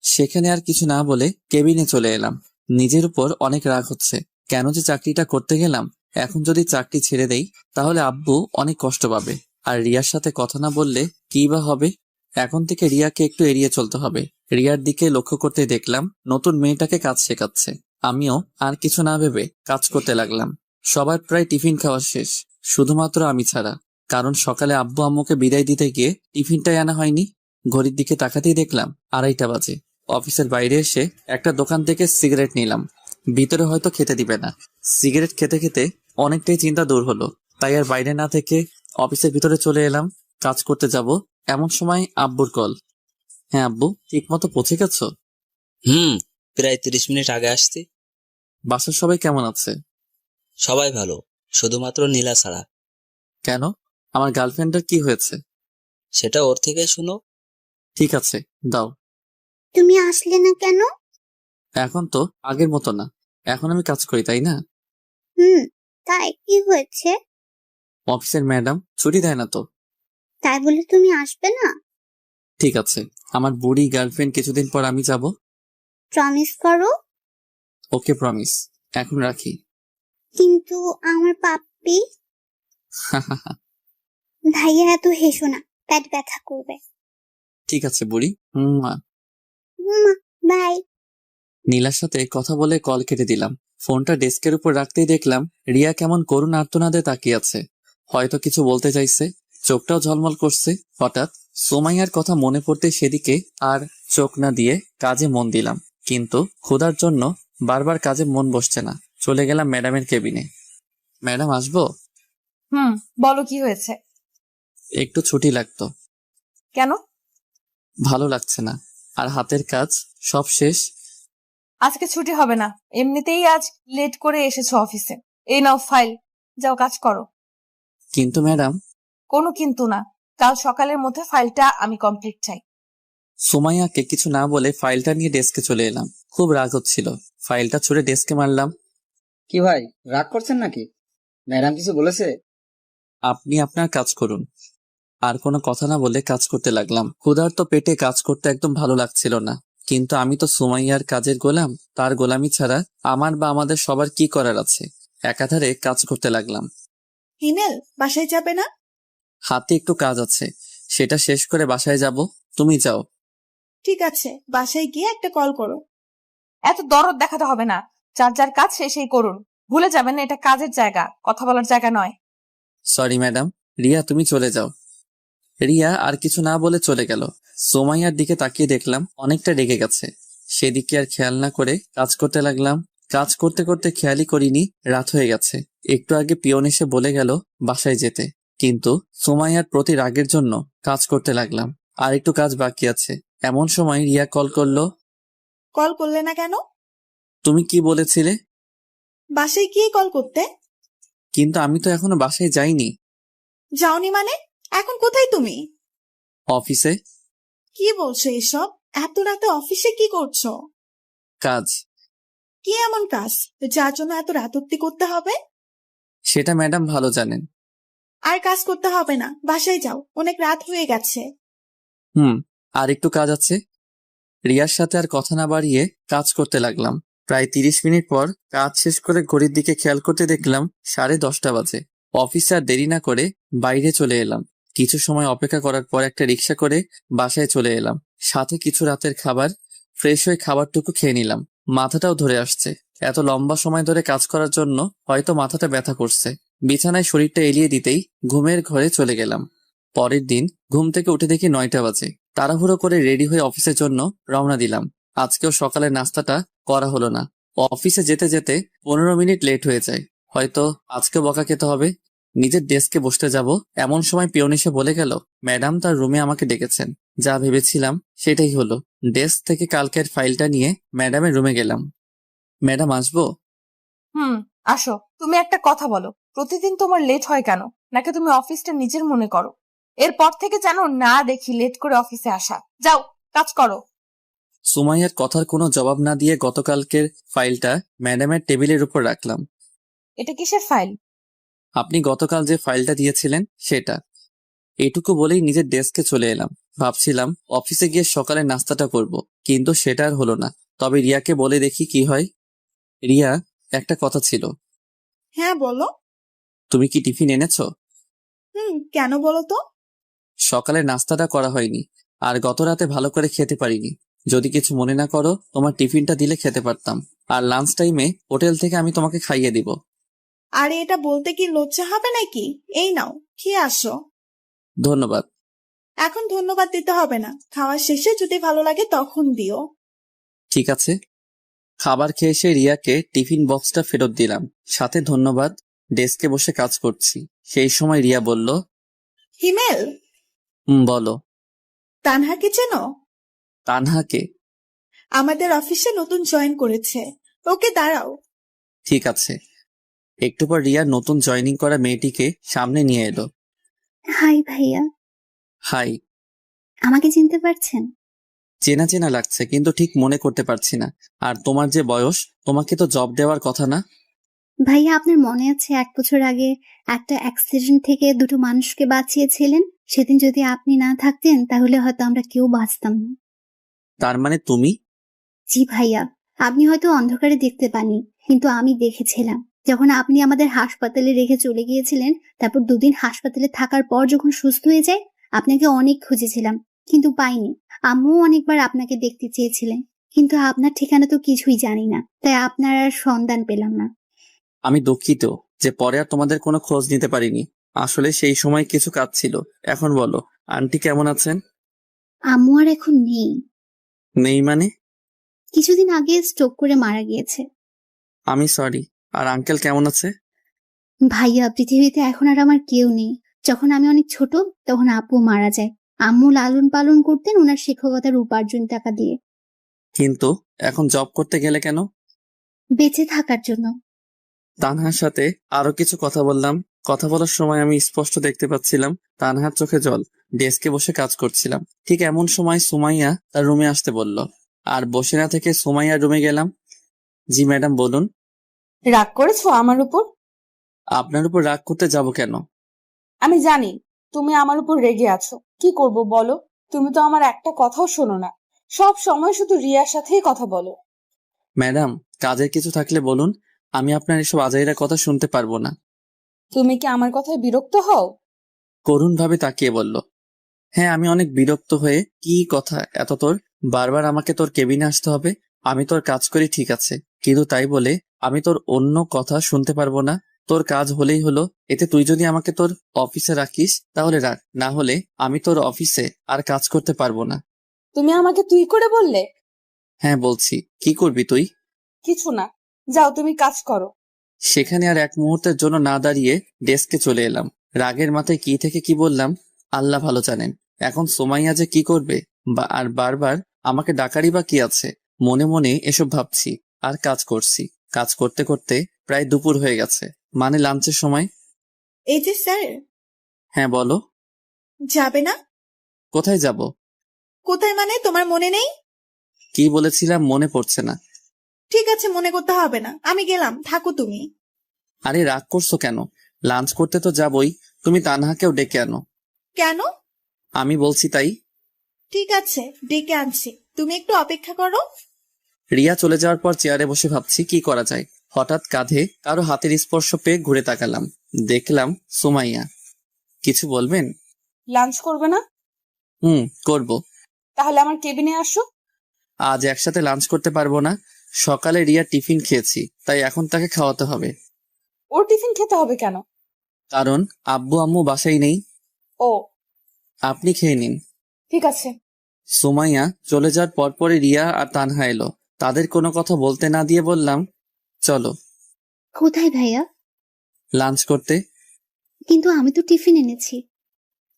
সেখানে আর কিছু না বলে কেবিনে চলে এলাম। নিজের উপর অনেক রাগ হচ্ছে, কেন যে চাকরিটা করতে গেলাম। এখন যদি চাকরি ছেড়ে দেই তাহলে আব্বু অনেক কষ্ট পাবে, আর রিয়ার সাথে কথা না বললে কি বা হবে। এখন থেকে রিয়াকে একটু এড়িয়ে চলতে হবে। রিয়ার দিকে লক্ষ্য করতে দেখলাম নতুন মেয়েটাকে কাজ শেখাচ্ছে। আমিও আর কিছু না ভেবে কাজ করতে লাগলাম। সবার প্রায় টিফিন খাওয়া শেষ, শুধুমাত্র আমি ছাড়া, কারণ সকালে আব্বু আম্মুকে বিদায় দিতে গিয়ে টিফিনটাই আনা হয়নি। ঘড়ির দিকে তাকাতেই দেখলাম 2:30 বাজে। অফিসের বাইরে এসে একটা দোকান থেকে সিগারেট নিলাম, ভিতরে হয়তো খেতে দিবে না। সিগারেট খেতে খেতে অনেকটাই চিন্তা দূর হলো, তাই আর বাইরে না থেকে অফিসের ভিতরে চলে এলাম। কাজ করতে যাব এমন সময় আব্বুর কল। হ্যাঁ আব্বু, ঠিক মতো পৌঁছে গেছো? প্রায় 30 মিনিট আগে আসছি। বাসার সবাই কেমন আছে? সবাই ভালো, শুধুমাত্র নীলা ছাড়া। কেন, আমার গার্লফ্রেন্ডের কি হয়েছে? সেটা ওর থেকে শুনো। ঠিক আছে, দাও। তুমি আসলে না কেন? এখন তো আগের মতো না, এখন আমি কাজ করি, তাই না? তাই কি হয়েছে? অফিসের ম্যাডাম ছুটি দেয় না তো। তাই বলে তুমি আসবে না? ঠিক আছে, আমার বুড়ি গার্লফ্রেন্ড কিছুদিন পর আমি যাব। প্রমিস করো। ওকে, প্রমিস। এখন রাখি। কিন্তু আমার পাপ্পি। ভাইয়া এত হেসো না, পেট ব্যথা করবে। ঠিক আছে বুড়ি। বাই। নীলার সাথে কথা বলে কল কেটে দিলাম। ফোনটা ডেস্কের উপর রাখতেই দেখলাম রিয়া কেমন করুণ আর্তনাদে তাকিয়ে আছে, হয়তো কিছু বলতে চাইছে। চোখটাও ঝলমল করছে। হঠাৎ সোমাইয়ার কথা মনে পড়তে সেদিকে আর চোখ না দিয়ে কাজে মন দিলাম, কিন্তু ক্ষুধার জন্য বারবার কাজে মন বসছে না। চলে গেলাম ম্যাডামের কেবিনে। ম্যাডাম, আসবো? বলো কি হয়েছে? একটু ছুটি লাগতো। কেন? ভালো লাগছে না, আর হাতের কাজ সব শেষ। আজকে ছুটি হবে না, এমনিতেই আজ লেট করে এসেছো অফিসে। এই নাও ফাইল, যাও কাজ করো। কিন্তু ম্যাডাম, কোনো কিন্তু না, কাল সকালের মধ্যে ফাইলটা আমি কমপ্লিট চাই। সুমাইয়াকে কিছু না বলে ফাইলটা নিয়ে ডেস্কে চলে এলাম। খুব রাগ হচ্ছিল, ফাইলটা ছুঁড়ে ডেস্কে মারলাম। কি ভাই, রাগ করছেন নাকি? ম্যাডাম কিছু বলেছে? আপনি আপনার কাজ করুন। আর কোনো কথা না বলে কাজ করতে লাগলাম। ক্ষুধার্ত পেটে কাজ করতে একদম ভালো লাগছিল না, কিন্তু আমি তো সুমাইয়ার কাজের গোলাম। তার গোলামি ছাড়া আমার বা আমাদের সবার কি করার আছে। একাধারে কাজ করতে লাগলাম। হিমেল, বাসায় যাবে না? হাতে একটু কাজ আছে, সেটা শেষ করে বাসায় যাব। তুমি যাও। ঠিক আছে, বাসায় গিয়ে একটা কল করো। এত দরদ দেখাতে হবে না, যার যার কাজ শেষেই করুন। ভুলে যাবেন না এটা কাজের জায়গা, কথা বলার জায়গা নয়। Sorry madam. রিয়া, তুমি চলে যাও। রিয়া আর কিছু না বলে চলে গেল। সুমাইয়ার দিকে তাকিয়ে দেখলাম অনেকটা রেগে গেছে। সেদিকে আর খেয়াল না করে কাজ করতে লাগলাম। কাজ করতে করতে খেয়ালই করিনি রাত হয়ে গেছে। একটু আগে পিয়ন এসে বলে গেল বাসায় যেতে, কিন্তু সুমাইয়ার প্রতি রাগের জন্য কাজ করতে লাগলাম। আর একটু কাজ বাকি আছে। এমন সময় রিয়া কল করলো। কল করলে না কেন? তুমি কি বলেছিলে? বাসায় গিয়ে কল করতে। কিন্তু আমি তো এখনো বাসায় যাইনি। যাওনি মানে? এখন কোথায় তুমি? অফিসে। কি বলছো এসব? এত রাতে অফিসে কি করছো? কাজ। কি এমন কাজ যার জন্য এত রাত অব্দি করতে হবে? সেটা ম্যাডাম ভালো জানেন। আর কাজ করতে হবে না, বাসায় যাও, অনেক রাত হয়ে গেছে। আর একটু কাজ আছে। রিয়ার সাথে আর কথা না বাড়িয়ে কাজ করতে লাগলাম। প্রায় 30 মিনিট পর কাজ শেষ করে ঘড়ির দিকে খেয়াল করতে দেখলাম 10:30 বাজে। অফিসে আর দেরি না করে বাইরে চলে এলাম। কিছু সময় অপেক্ষা করার পর একটা রিক্সা করে বাসায় চলে এলাম। সাথে কিছু রাতের খাবার। ফ্রেশ হয়ে খাবারটুকু খেয়ে নিলাম। মাথাটাও ধরে আসছে। এত লম্বা সময় ধরে কাজ করার জন্য হয়তো মাথাটা ব্যথা করছে। বিছানায় শরীরটা এলিয়ে দিতেই ঘুমের ঘরে চলে গেলাম। পরের দিন ঘুম থেকে উঠে দেখি 9টা বাজে। তাড়াহুড়ো করে রেডি হয়ে অফিসের জন্য রওনা দিলাম। আজকেও সকালের নাস্তাটা করা হলো না। অফিসে যেতে যেতে 15 মিনিট লেট হয়ে যায়। হয়তো আজকেও বকা খেতে হবে। নিজের ডেস্কে বসতে যাব, এমন সময় পিয়ন এসে বলে গেল ম্যাডাম তার রুমে আমাকে ডেকেছেন। যা ভেবেছিলাম সেটাই হলো। ডেস্ক থেকে কালকের ফাইলটা নিয়ে ম্যাডামের রুমে গেলাম। ম্যাডাম আসবো? আসো। তুমি একটা কথা বলো, প্রতিদিন তোমার লেট হয় কেন? নাকি তুমি অফিসটা নিজের মনে করো? এরপর থেকে যেন না দেখি লেট করে অফিসে আসা। যাও, কাজ করো। সুমাইয়ার কথার কোনো জবাব না দিয়ে গতকালকের ফাইলটা ম্যাডামের টেবিলের উপর রাখলাম। এটা কিসের ফাইল? আপনি গতকাল যে ফাইলটা দিয়েছিলেন সেটা। এটুকু বলেই নিজের ডেস্কে চলে এলাম। ভাবছিলাম অফিসে গিয়ে সকালে নাস্তাটা করব, কিন্তু সেটা আর হলো না। তবে রিয়াকে বলে দেখি কি হয়। রিয়া, একটা কথা ছিল। হ্যাঁ বলো। তুমি কি টিফিন এনেছো? কেন বলো তো? সকালে নাস্তাটা করা হয়নি, আর গত রাতে ভালো করে খেতে পারিনি। যদি কিছু মনে না করো, তোমার টিফিনটা দিলে খেতে পারতাম। আর লাঞ্চ টাইমে হোটেল থেকে আমি তোমাকে খাইয়ে দিব। আরে এটা বলতে কি লজ্জা হবে নাকি? এই নাও, খেয়ে আসো। ধন্যবাদ। এখন ধন্যবাদ দিতে হবে না, খাওয়ার শেষে যদি ভালো লাগে তখন দিও। ঠিক আছে। খাবার খেয়ে এসে রিয়াকে টিফিন বক্সটা ফেরত দিলাম, সাথে ধন্যবাদ। ডেস্কে বসে কাজ করছি। সেই সময় রিয়া বলল, হিমেল, বলো। তানহাকে চেনো? তানহাকে? আমাদের অফিসে নতুন জয়েন করেছে। ওকে দাঁড়াও। ঠিক আছে। একটু পর রিয়া নতুন জয়েনিং করা মেয়েটিকে সামনে নিয়ে এলো। হাই ভাইয়া। হাই। আমাকে চিনতে পারছেন? চেনা চেনা লাগছে, কিন্তু ঠিক মনে করতে পারছি না। আর তোমার যে বয়স, তোমাকে তো জব দেওয়ার কথা না? ভাইয়া, আপনার মনে আছে 1 বছর আগে একটা অ্যাক্সিডেন্ট থেকে 2টো মানুষকে বাঁচিয়েছিলেন? সেদিন যদি আপনি না থাকতেন তাহলে হয়তো আমরা কেউ বাঁচতাম না। তার মানে তুমি? জি ভাইয়া, আপনি হয়তো অন্ধকারে দেখতে পাননি, কিন্তু আমি দেখেছিলাম। যখন আপনি আমাদের হাসপাতালে রেখে চলে গিয়েছিলেন, তারপর 2 দিন হাসপাতালে থাকার পর যখন সুস্থ হয়ে যায়, আপনাকে অনেক খুঁজেছিলাম, কিন্তু পাইনি। আম্মুও অনেকবার আপনাকে দেখতে চেয়েছিলেন, কিন্তু আপনার ঠিকানা তো কিছুই জানি না, তাই আপনার আর সন্ধান পেলাম না। আমি দুঃখিত যে পরে আর তোমাদের কোনো খোঁজ নিতে পারিনি। আসলে সেই সময় কিছু কাজ ছিল। এখন বলো, আন্টি কেমন আছেন? আম্মু আর এখন নেই। নেই মানে? কিছুদিন আগে স্ট্রোক করে মারা গিয়েছে। আমি সরি। আর আঙ্কেল কেমন আছে? ভাইয়া, পৃথিবীতে এখন আর আমার কেউ নেই। যখন আমি অনেক ছোট তখন আব্বু মারা যায়। আম্মু লালন পালন করতেন ওনার শিক্ষকতার উপার্জন টাকা দিয়ে। কিন্তু এখন জব করতে গেলে কেন? বেঁচে থাকার জন্য। তানহার সাথে আরো কিছু কথা বললাম। কথা বলার সময় আমি স্পষ্ট দেখতে পাচ্ছিলাম তানহার চোখে জল। ডেস্কে বসে কাজ করছিলাম, ঠিক এমন সময় সুমাইয়া তার রুমে আসতে বলল, আর বসে না থেকে সুমাইয়ার রুমে গেলাম। জি ম্যাডাম বলুন। রাগ করেছো আমার উপর? আপনার উপর রাগ করতে যাব কেন? আমি জানি তুমি আমার উপর রেগে আছো। কি করব বলো? তুমি তো আমার একটা কথাও শোনো না, সব সময় শুধু রিয়ার সাথেই কথা বলো। ম্যাডাম, কাজের কিছু থাকলে বলুন, আমি আপনার এসব আজাইরা কথা শুনতে পারবো না। তুমি কি আমার কথায় বিরক্ত হও? করুণ ভাবে তাকিয়ে বলল, হ্যাঁ আমি অনেক বিরক্ত হয়ে। কি কথা এত তোর? বারবার আমাকে তোর কেবিনে আসতে হবে? আমি তোর কাজ করি ঠিক আছে, কিন্তু তাই বলে আমি তোর অন্য কথা শুনতে পারবো না? তোর কাজ হলেই হলো, এতে তুই যদি আমাকে তোর অফিসে রাখিস তাহলে রাখ, না হলে আমি তোর অফিসে আর কাজ করতে পারবো না। তুমি আমাকে তুই করে বললে? হ্যাঁ বলছি, কি করবি তুই? কিছু না, যাও তুমি কাজ করো। সেখানে আর এক মুহূর্তের জন্য না দাঁড়িয়ে ডেস্কে চলে এলাম। রাগের মাথায় কি থেকে কি বললাম আল্লাহ ভালো জানেন। এখন সোমাইয়া যে কি করবে, আর বারবার আমাকে ডাকারই বা কি আছে? মনে মনে এসব ভাবছি আর কাজ করছি। কাজ করতে করতে প্রায় দুপুর হয়ে গেছে, মানে লাঞ্চের সময়। এই যে স্যার, হ্যাঁ বলো। যাবে না? কোথায় যাব? কোথায় মানে, তোমার মনে নেই? কি বলেছিলাম মনে পড়ছে না। ঠিক আছে, মনে করতে হবে না, আমি গেলাম, থাকো তুমি। আরে রাগ করছো কেন? লাঞ্চ করতে তো যাবই, তুমি তানহাকেও ডেকে আনো। কেন? আমি বলছি তাই। ঠিক আছে, ডেকে আনছি, তুমি একটু অপেক্ষা করো। রিয়া চলে যাওয়ার পর চেয়ারে বসে ভাবছি কি করা যায়। হঠাৎ কাঁধে কারো হাতের স্পর্শ পেয়ে ঘুরে তাকালাম, দেখলাম সুমাইয়া। কিছু বলবেন? লাঞ্চ করবে না? করব। তাহলে আমার কেবিনে আসো। আজ একসাথে লাঞ্চ করতে পারবো না। সকালে রিয়া টিফিন খেয়েছি, তাই এখন তাকে খাওয়াতে হবে। ওর টিফিন খেতে হবে কেন? কারণ আব্বু আম্মু বাসায় নেই। ও, আপনি খেয়ে নিন। ঠিক আছে। সুমাইয়া চলে যাওয়ার পরপরই রিয়া আর তানহা এলো। তাদের কোনো কথা বলতে না দিয়ে বললাম, চলো। কোথায় ভাইয়া? লাঞ্চ করতে। কিন্তু আমি তো টিফিন এনেছি।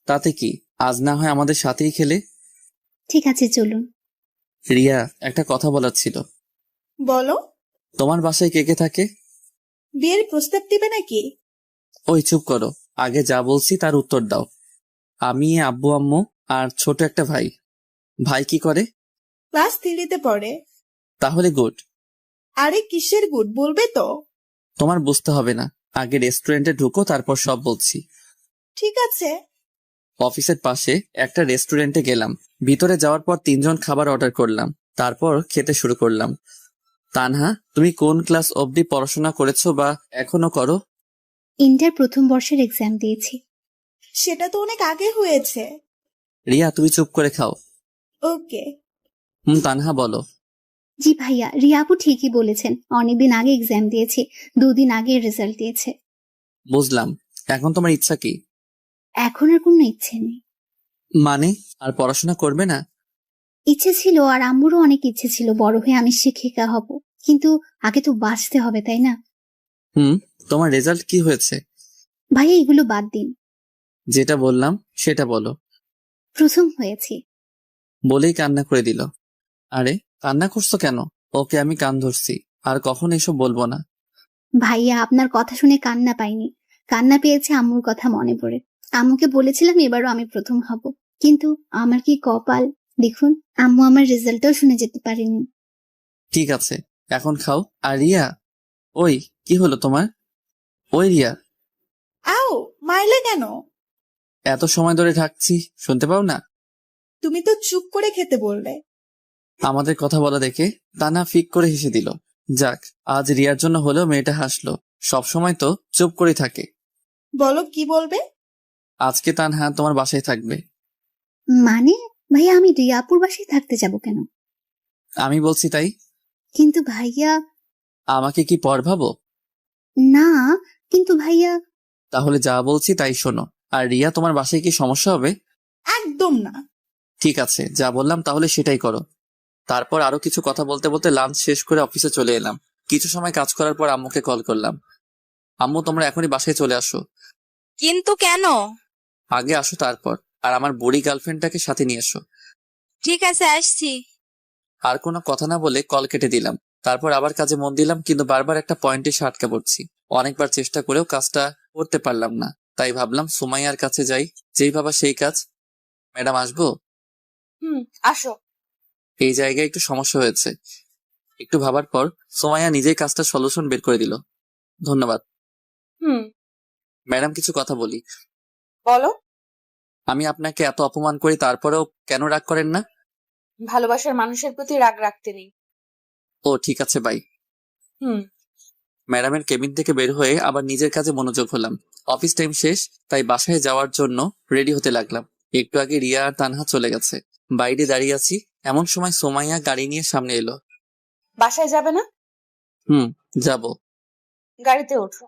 তাতে কি, আজ না হয় আমাদের সাথেই খেলে। ঠিক আছে চলুন। রিয়া, একটা কথা বলার ছিল। বলো। তোমার বাসায় কে কে থাকে? বিয়ের প্রস্তাব দিবে নাকি? ওই চুপ করো, আগে যা বলছি তার উত্তর দাও। আমি, আব্বু আম্মু আর ছোট একটা ভাই। ভাই কি করে? ক্লাস 3-তে পড়ে। তাহলে গুড। আরে কিসের গুড, বলবে তো? তোমার বুঝতে হবে না, আগে রেস্টুরেন্টে ঢুকো, তারপর সব বলছি। ঠিক আছে। অফিসের পাশে একটা রেস্টুরেন্টে গেলাম। ভিতরে যাওয়ার পর 3জন খাবার অর্ডার করলাম, তারপর খেতে শুরু করলাম। তানহা, তুমি কোন ক্লাস অবধি পড়াশোনা করেছো বা এখনো করো? ইন্টার প্রথম বর্ষের এক্সাম দিয়েছি। সেটা তো অনেক আগে হয়েছে। রিয়া, তুমি চুপ করে খাও। ওকে। তানহা বলো। জি ভাইয়া, রিয়া আপু ঠিকই বলেছেন, অনেকদিন আগে এক্সাম দিয়েছি, 2 দিন আগে রেজাল্ট দিয়েছে। বুঝলাম। এখন তোমার ইচ্ছা কি? এখন আর কোনো ইচ্ছে নেই। মানে, আর পড়াশোনা করবে না? ইচ্ছে ছিল, আর আম্মুরও অনেক ইচ্ছে ছিল বড় হয়ে আমি শিক্ষিকা হব, কিন্তু আগে তো বাঁচতে হবে তাই না? তোমার রেজাল্ট কি হয়েছে? ভাইয়া এগুলো বাদ দিন, যেটা বললাম সেটা বলো। প্রথম হয়েছি। বলেই কান্না করে দিল। আরে কান্না করছো কেন? ওকে আমি কান ধরছি, আর কখন এসব বলবো না। ভাইয়া আপনার কথা শুনে কান্না পাইনি, কান্না পেয়েছে আম্মুর কথা মনে পড়ে। আম্মুকে বলেছিলাম এবারও আমি প্রথম হব, কিন্তু আমার কি কপাল। দেখুন, আম্মু আমার রেজাল্টটাও শুনে যেতে পারেনি। ঠিক আছে, এখন খাও। আর রিয়া, ওই কি হলো তোমার? ওই রিয়া, আও, মাইলে কেন? এত সময় ধরে ঢাকছি, শুনতে পাও না? তুমি তো চুপ করে খেতে বললে। আমাদের কথা বলা দেখে তানা ফিক করে হেসে দিল। যাক, আজ রিয়ার জন্য হলেও মেয়েটা হাসলো। সবসময় তো চুপ করে থাকে। বলো কি বলবে? আজকে তানহা তোমার বাসায় থাকবে। মানে ভাইয়া, আমি রিয়াপুর বাসায় থাকতে যাব কেন? আমি বলছি তাই। কিন্তু ভাইয়া। আমাকে কি পর ভাবো? না, কিন্তু ভাইয়া। তাহলে যা বলছি তাই শোনো। আর রিয়া, তোমার বাসায় কি সমস্যা হবে? একদম না। ঠিক আছে, যা বললাম তাহলে সেটাই করো। তারপর আরো কিছু কথা বলতে বলতে লাঞ্চ শেষ করে অফিসে চলে এলাম। কিছু সময় কাজ করার পর আম্মুকে কল করলাম। আম্মু, তোমরা এখনই বাসায় চলে আসো। কিন্তু কেন? আগে আসো, তারপর। আর আমার বুড়ি গার্লফ্রেন্ডটাকে সাথে নিয়ে এসো। ঠিক আছে, আসছি। আর কোনো কথা না বলে কল কেটে দিলাম। তারপর আবার কাজে মন দিলাম, কিন্তু বারবার একটা পয়েন্টে এসে আটকা পড়ছি। অনেকবার চেষ্টা করেও কাজটা করতে পারলাম না, তাই ভাবলাম সুমাইয়ার কাছে যাই, যেই ভাবা সেই কাজ। ম্যাডাম আসবো? আসো। এই জায়গায় একটু সমস্যা হয়েছে। একটু ভাবার পর সুমাইয়া নিজেই কাজটা সলিউশন বের করে দিল। ধন্যবাদ। ম্যাডাম, কিছু কথা বলি। বলো। আমি আপনাকে এত অপমান করি, তারপরেও কেন রাগ করেন না? ভালোবাসার মানুষের প্রতি রাগ রাখতে নেই। ও ঠিক আছে, বাই। ম্যাডামের কেবিন থেকে বের হয়ে আবার নিজের কাজে মনোযোগ হলাম। অফিস টাইম শেষ, তাই বাসায় যাওয়ার জন্য রেডি হতে লাগলাম। একটু আগে রিয়া আর তানহা চলে গেছে। বাইরে দাঁড়িয়ে আছি, এমন সময় সুমাইয়া গাড়ি নিয়ে সামনে এলো। বাসায় যাবে না? যাব। গাড়িতে ওঠো।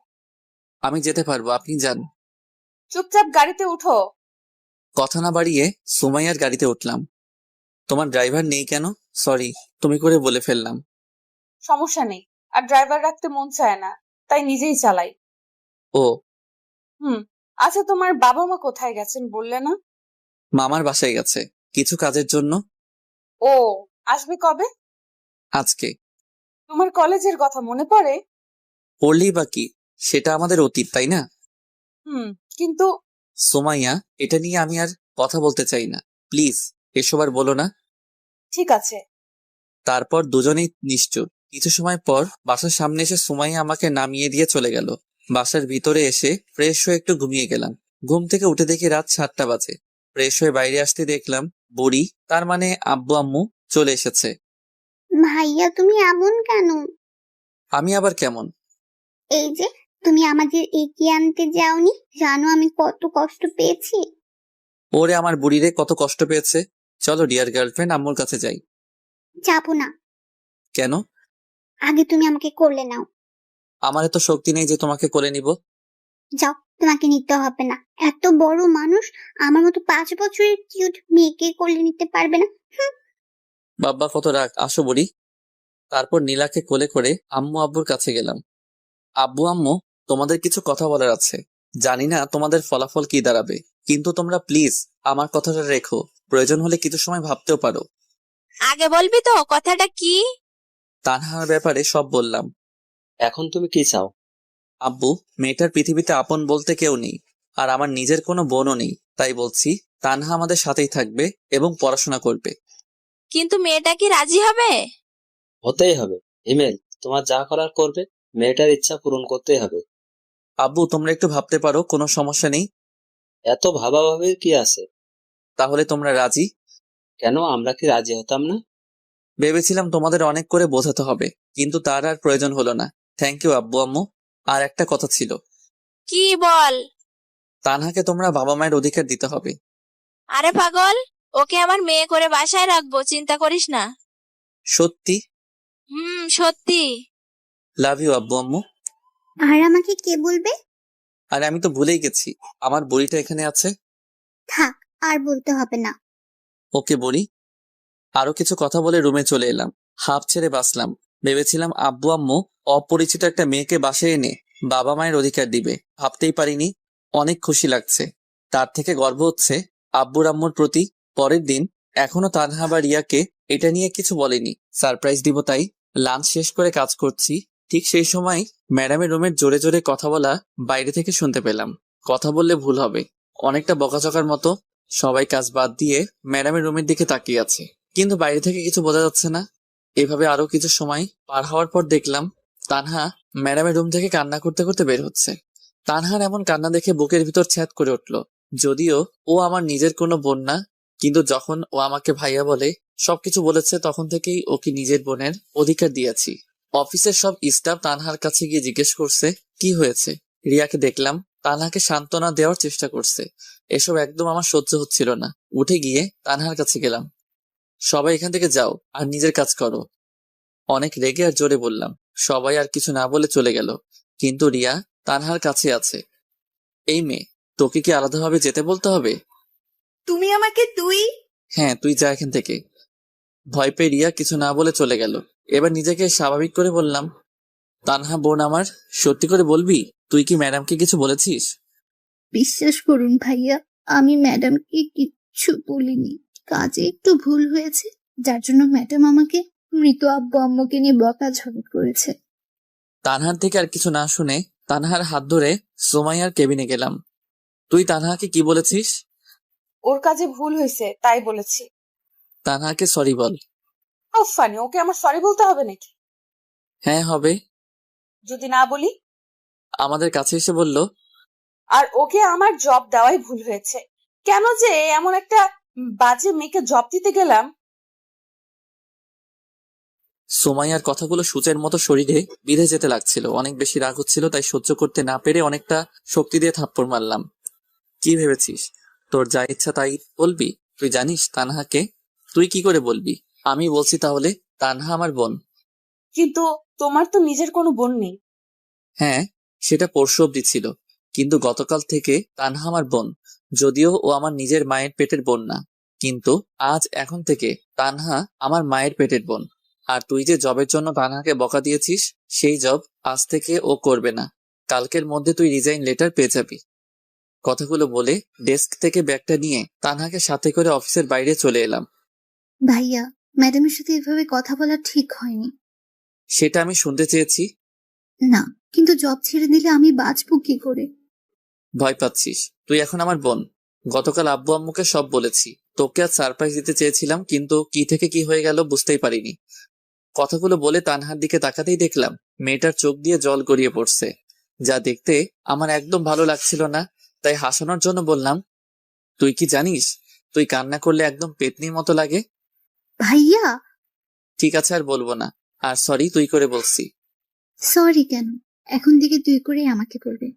আমি যেতে পারবো, আপনি যান। চুপচাপ গাড়িতে উঠো। কথা না বাড়িয়ে সুমাইয়ার গাড়িতে উঠলাম। তোমার ড্রাইভার নেই কেন? সরি, তুমি করে বলে ফেললাম। সমস্যা নেই, আর ড্রাইভার রাখতে মন চায় না, তাই নিজেই চালাই। ও আচ্ছা, তোমার বাবা মা কোথায় গেছেন বললে না? মামার বাসায় গেছে কিছু কাজের জন্য। ও আসবে কবে? আজকে। তোমার কলেজের কথা মনে পড়ে? পড়লেই বা কি, সেটা আমাদের অতীত, তাই না? কিন্তু সুমাইয়া, এটা নিয়ে আমি আর কথা বলতে চাই না, প্লিজ এসব আর বলো না। ঠিক আছে। তারপর দুজনেই নিশ্চুপ। কিছু সময় পর বাসার সামনে এসে সুমাইয়া আমাকে নামিয়ে দিয়ে চলে গেল। বাসার ভিতরে এসে ফ্রেশ হয়ে একটু ঘুমিয়ে গেলাম। ঘুম থেকে উঠে দেখি রাত 7টা বাজে। ফ্রেশ হয়ে বাইরে আসতে দেখলাম বুড়ি, তার মানে আব্বু আম্মু চলে এসেছে। ভাইয়া তুমি এমন কেন? আমি আবার কেমন? এই যে তুমি আমাদের এগিয়ে আনতে যাওনি, জানো আমি কত কষ্ট পেয়েছি। ওরে আমার বুড়িরে, কত কষ্ট পেয়েছে। চলো ডিয়ার গার্লফ্রেন্ড, আম্মুর কাছে যাই। যাবো না। কেন? আগে তুমি আমাকে কোলে নাও। আমার এত শক্তি নেই যে তোমাকে কোলে নিব। যাও, তোমাকে নিতে হবে না। এত বড় মানুষ আমার মতো 5 বছরের কিউট মেয়েকে কোলে নিতে পারবে না। বাব্বা কত রাগ, আসো বুড়ি। তারপর নীলাকে কোলে করে আম্মু আব্বুর কাছে গেলাম। আব্বু আম্মু, তোমাদের কিছু কথা বলার আছে। জানি না তোমাদের ফলাফল কি দাঁড়াবে, কিন্তু তোমরা প্লিজ আমার কথাটা রেখো। প্রয়োজন হলে কিছু সময় ভাবতেও পারো। আগে বলবি তো কথাটা কি? তানহার ব্যাপারে সব বললাম। এখন তুমি কি চাও? আব্বু, মেয়েটার পৃথিবীতে আপন বলতে কেউ নেই, আর আমার নিজের কোনো বোনও নেই, তাই বলছি তানহা আমাদের সাথেই থাকবে এবং পড়াশোনা করবে। কিন্তু মেয়েটা কি রাজি হবে? হতেই হবে। হিমেল, তোমার যা করার করবে, মেয়েটার ইচ্ছা পূরণ করতেই হবে। আব্বু, তোমরা একটু ভাবতে পারো, কোনো সমস্যা নেই। এত ভাবাভাবির কি আছে? তাহলে তোমরা রাজি? কেন, আমরা কি রাজি হতাম না? ভেবেছিলাম তোমাদের অনেক করে বোঝাতে হবে, কিন্তু তার আর প্রয়োজন হলো না। থ্যাংক ইউ আব্বু আম্মু। আর একটা কথা ছিল। কি বল? তানহাকে তোমরা বাবা মায়ের অধিকার দিতে হবে। আরে পাগল, ওকে আমার মেয়ে করে বাসায় রাখবো, চিন্তা করিস না। সত্যি? সত্যি। লাভ ইউ আব্বু আম্মু। আর আমাকে কে বলবে? আরে আমি তো ভুলেই গেছি, আমার বুড়িটা এখানে আছে। থাক, আর বলতে হবে না। ওকে বুড়ি। আরো কিছু কথা বলে রুমে চলে এলাম। হাফ ছেড়ে বাঁচলাম। ভেবেছিলাম আব্বু আম্মু অপরিচিত একটা মেয়েকে বাসায় এনে বাবা মায়ের অধিকার দিবে, ভাবতেই পারিনি। অনেক খুশি লাগছে, তার থেকে গর্ব হচ্ছে আব্বুর আম্মুর প্রতি। পরের দিন এখনো তানহা বা রিয়াকে এটা নিয়ে কিছু বলেনি, সারপ্রাইজ দিব তাই। লাঞ্চ শেষ করে কাজ করছি, ঠিক সেই সময় ম্যাডামের রুমের জোরে জোরে কথা বলা বাইরে থেকে শুনতে পেলাম। কথা বললে ভুল হবে, অনেকটা বকাঝকার মতো। সবাই কাজ বাদ দিয়ে ম্যাডামের রুমের দিকে তাকিয়ে আছে, কিন্তু বাইরে থেকে কিছু বোঝা যাচ্ছে না। এভাবে আরো কিছু সময় পার হওয়ার পর দেখলাম তানহা ম্যাডামের রুম থেকে কান্না করতে করতে বের হচ্ছে। তানহার এমন কান্না দেখে বুকের ভিতর ছ্যাদ করে উঠল। যদিও ও আমার নিজের কোনো বোন না, কিন্তু যখন ও আমাকে ভাইয়া বলে, সবকিছু বলেছে, তখন থেকেই ওকে নিজের বোনের অধিকার দিয়েছি। অফিসের সব স্টাফ তানহার কাছে গিয়ে জিজ্ঞেস করছে কি হয়েছে। রিয়াকে দেখলাম তানহাকে সান্ত্বনা দেওয়ার চেষ্টা করছে। এসব একদম আমার সহ্য হচ্ছিল না। উঠে গিয়ে তানহার কাছে গেলাম। সবাই এখান থেকে যাও আর নিজের কাজ করো। অনেক রেগে আর জোরে বললাম। সবাই আর কিছু না বলে চলে গেল, কিন্তু রিয়া তানহার কাছে আছে। এই মেয়ে, তোকে কি আলাদাভাবে যেতে বলতে হবে? তুমি আমাকে তুই? হ্যাঁ, তুই যা এখান থেকে। ভয় পেয়ে রিয়া কিছু না বলে চলে গেল। এবার নিজেকে স্বাভাবিক করে বললাম, তানহা বোন আমার, সত্যি করে বলবি তুই কি ম্যাডামকে কিছু বলেছিস? বিশ্বাস করুন ভাইয়া, আমি ম্যাডামকে কিচ্ছু বলিনি। কাজে একটু ভুল হয়েছে, যার জন্য ম্যাডাম আমাকে মৃত আব্বু আম্মুকে নিয়ে বকাঝকা করেছে। তানহার থেকে আর কিছু না শুনে তানহার হাত ধরে সুমাইয়ার কেবিনে গেলাম। তুই তানহাকে কি বলেছিস? ওর কাজে ভুল হয়েছে তাই বলেছি। তানহাকে সরি বল। ফানি, ওকে আমার সরি বলতে হবে নাকি? হ্যাঁ হবে। যদি না বলি? আমাদের কাছে এসে বলল, আর ওকে আমার জব দেওয়াই ভুল হয়েছে। কেন যে এমন একটা বাজে মেয়েকে জব দিতে গেলাম। সুমাইয়ার কথাগুলো সূচের মতো শরীরে বিঁধে যেতে লাগছিল। অনেক বেশি রাগ হচ্ছিল, তাই সহ্য করতে না পেরে অনেকটা শক্তি দিয়ে থাপ্পড় মারলাম। কি ভেবেছিস তোর যা ইচ্ছা তাই বলবি? তুই জানিস তানহাকে? তুই কি করে বলবি? আমি বলছি তাহলে, তানহা আমার বোন। কিন্তু তোমার তো নিজের কোনো বোন নেই। হ্যাঁ, সেটা পরশু অব্দি ছিল, কিন্তু গতকাল থেকে তানহা আমার বোন। যদিও ও আমার নিজের মায়ের পেটের বোন না, কিন্তু এখন থেকে তানহা আমার মায়ের পেটের বোন। আর তুই যে জবের জন্য তানহাকে বকা দিয়েছিস, সেই জব আজ থেকে ও করবে না। কালকের মধ্যে তুই রিজাইন লেটার পেয়ে যাবি। কথাগুলো বলে ডেস্ক থেকে ব্যাগটা নিয়ে তানহাকে সাথে করে অফিসের বাইরে চলে এলাম। ভাইয়া, ম্যাডামের সাথে এভাবে কথা বলা ঠিক হয়নি। সেটা আমি শুনতে চেয়েছি। না, কিন্তু জব ছেড়ে দিলে আমি বাঁচবো কি করে? ভয় পাচ্ছিস? তুই এখন আমার বোন। গতকাল আব্বু আম্মুকে সব বলেছি। তোকে আজ সারপ্রাইজ দিতে চেয়েছিলাম, কিন্তু কি থেকে কি হয়ে গেল বুঝতেই পারিনি। কথাগুলো বলে তানহার দিকে তাকাতেই দেখলাম মেয়েটার চোখ দিয়ে জল গড়িয়ে পড়ছে, যা দেখতে আমার একদম ভালো লাগছিল না। তাই হাসানোর জন্য বললাম, তুই কি জানিস তুই কান্না করলে একদম পেতনির মতো লাগে। ভাইয়া। ঠিক আছে, আর বলবো না। আর সরি তুই করে বলছি। সরি কেন? এখন থেকে তুই করে আমাকে করবে।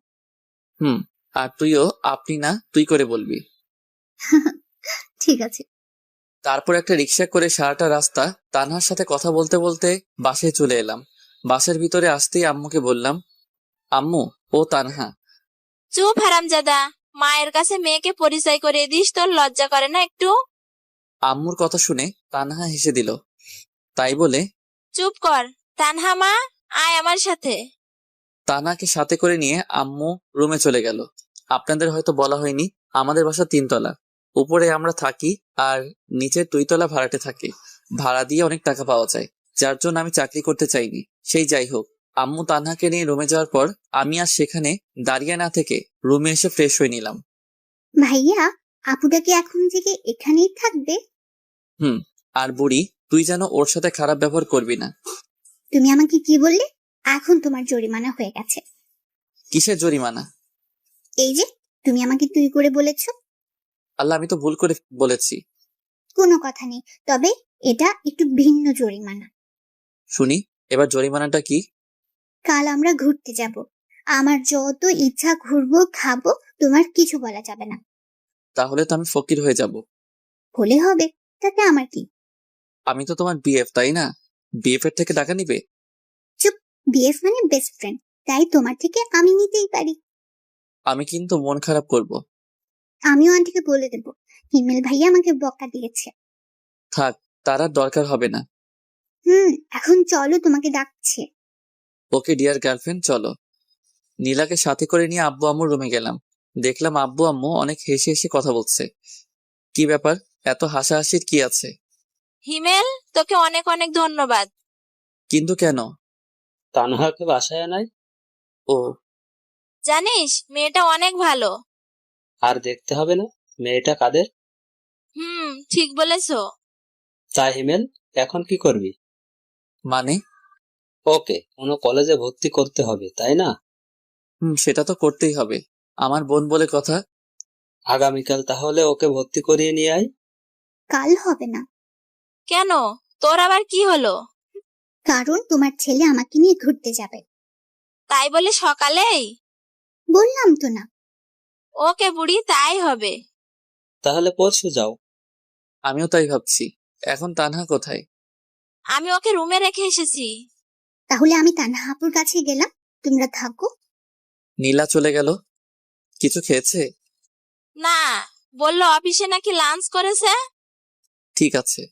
আর তুইও আপনি না তুই করে বলবি। ঠিক আছে। তারপর একটা রিক্সা করে সারাটা রাস্তা তানহার সাথে কথা বলতে বলতে বাসায় চলে এলাম। বাসের ভিতরে আসতেই আম্মুকে বললাম, আম্মু, ও তানহা। চুপ হারামজাদা, মায়ের কাছে মেয়েকে পরিচয় করিয়ে দিস, তোর লজ্জা করে না একটু? আম্মুর কথা শুনে তানহা হেসে দিল। তাই বলে, চুপ কর। তানহা মা, আয় আমার সাথে। তানহাকে সাথে করে নিয়ে আম্মু রুমে চলে গেল। আপনাদের হয়তো বলা হয়নি, আমাদের বাসা 3 তলা। উপরে আমরা থাকি আর নিচে 2 তলা ভাড়াটে থাকি। ভাড়া দিয়ে অনেক টাকা পাওয়া যায়, যার জন্য আমি চাকরি করতে চাইনি। সেই যাই হোক, আম্মু তানহাকে নিয়ে রুমে যাওয়ার পর আমি আর সেখানে দাঁড়িয়ে না থেকে রুমে এসে ফ্রেশ হয়ে নিলাম। ভাইয়া, আপুটা কি এখন থেকে এখানেই থাকবে? আর বুড়ি, তুই যেন ওর সাথে খারাপ ব্যবহার করবি না। তুমি আমাকে কি বললে? এখন তোমার জরিমানা হয়ে গেছে। কিসের জরিমানা? এই যে তুমি আমাকে তুই করে বলেছ। আল্লাহ, আমি তো ভুল করে বলেছি। কোনো কথা নেই, তবে এটা একটু ভিন্ন জরিমানা। শুনি, এবার জরিমানাটা কি? কাল আমরা ঘুরতে যাব। আমার যত ইচ্ছা ঘুরবো, খাবো, তোমার কিছু বলা যাবে না। তাহলে তো আমি ফকির হয়ে যাব। হলে হবে, তাতে আমার কি? আমি তো তোমার বিএফ, তাই না? বিএফ এর থেকে টাকা নিবে? চুপ। বিএফ মানে বেস্ট ফ্রেন্ড, তাই তোমার থেকে আমি নিতেই পারি। আমি কিন্তু মন খারাপ করব। আমিও আন্টিকে বলে দেব হিমেল ভাইয়া আমাকে বকা দিয়েছে। থাক, তার আর দরকার হবে না। এখন চলো, তোমাকে ডাকছে। ওকে ডিয়ার গার্লফ্রেন্ড, চলো। নীলাকে সাথে করে নিয়ে আব্বু আম্মুর রুমে গেলাম। দেখলাম আব্বু আম্মু অনেক হেসে হেসে কথা বলছে। কি ব্যাপার, এত হাসাহাসির কি আছে? হিমেল, তোকে অনেক অনেক ধন্যবাদ। কিন্তু কেন? তানহাকে বাসায় আনাই। ও, জানিস মেয়েটা অনেক ভালো। আর দেখতে হবে না মেয়েটা কাদের। ঠিক বলেছো। তাই হিমেল, এখন কি করবি? মানে? ওকে কোনো কলেজে ভর্তি করতে হবে, তাই না? সেটা তো করতেই হবে, আমার বোন বলে কথা। আগামীকাল তাহলে ওকে ভর্তি করিয়ে নিয়ে আয়। কাল হবে না। কেন, তোর আবার কি হলো? কারণ তোমার ছেলে আমাকে নিয়ে ঘুরতে যাবে। তাই বলে সকালেই? বললাম তো না। ওকে বুড়ি, তাই হবে। তাহলে পরশু যাও। আমিও তাই ভাবছি। এখন তানহা কোথায়? আমি ওকে রুমে রেখে এসেছি। তাহলে আমি তানহা আপুর কাছে গেলাম, তোমরা থাকো। নীলা চলে গেল। কিছু খেয়েছে? না, বললো অফিসে নাকি লাঞ্চ করেছে। ঠিক আছে।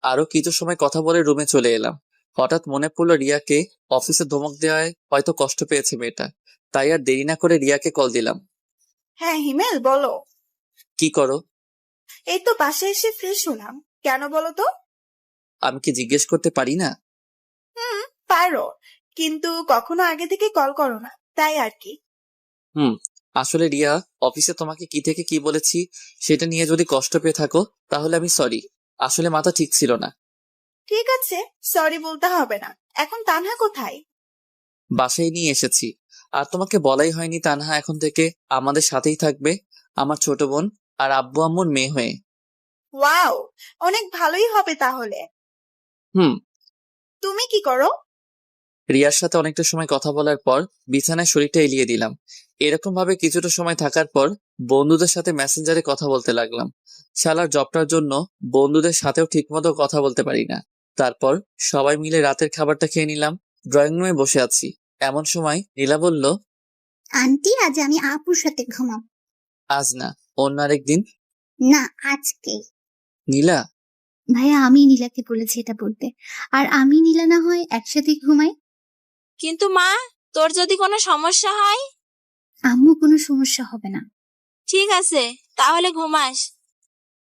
আরো কিছু সময় কথা বলে রুমে চলে এলাম। হঠাৎ মনে পড়লো রিয়াকে অফিসে ধমক দেওয়ায় হয়তো কষ্ট পেয়েছে মেয়েটা। তাই আর দেরি না করে রিয়াকে কল দিলাম। হ্যাঁ হিমেল, বলো। কি করো? এই তো বাসায় এসে ফ্রেশ হলাম। কেন বলো তো? আমি কি জিজ্ঞেস করতে পারি না? পারো, কিন্তু কখনো আগে থেকে কল করো না। তাই আর কি। আসলে রিয়া, অফিসে তোমাকে কি থেকে কি বলেছি সেটা নিয়ে যদি কষ্ট পেয়ে থাকো তাহলে আমি সরি। আসলে মাথা ঠিক ছিল না। ঠিক আছে, সরি বলতে হবে না। এখন তানহা কোথায়? বাসায় নিয়ে এসেছি। আর তোমাকে বলাই হয়নি তানহা এখন থেকে আমাদের সাথেই থাকবে, আমার ছোট বোন আর আব্বু আম্মুর মেয়ে হয়ে। ওয়াও, অনেক ভালোই হবে তাহলে। হুম। তুমি কি করো? রিয়ার সাথে অনেকটা সময় কথা বলার পর বিছানায় শরীরটা এলিয়ে দিলাম। এরকম ভাবে কিছুটা সময় থাকার পর বন্ধুদের সাথে মেসেঞ্জারে কথা বলতে লাগলাম। শালার জবটার জন্য বন্ধুদের সাথেও ঠিকমতো কথা বলতে পারি না। তারপর সবাই মিলে রাতের খাবারটা খেয়ে নিলাম। ড্রয়িং রুমে বসে আছি, এমন সময় নীলা বলল, আন্টি আজ আমি আপুর সাথে ঘুমাবো। আজ না, অন্য আরেকদিন। না, আজকে। নীলা, ভাইয়া আমি নীলাকে বলেছি এটা বলতে, আর আমি নীলা না হয় একসাথে ঘুমাই। কিন্তু মা, তোর যদি কোনো সমস্যা হয়? আম্মু কোনো সমস্যা হবে না। ঠিক আছে, তাহলে ঘুমাস।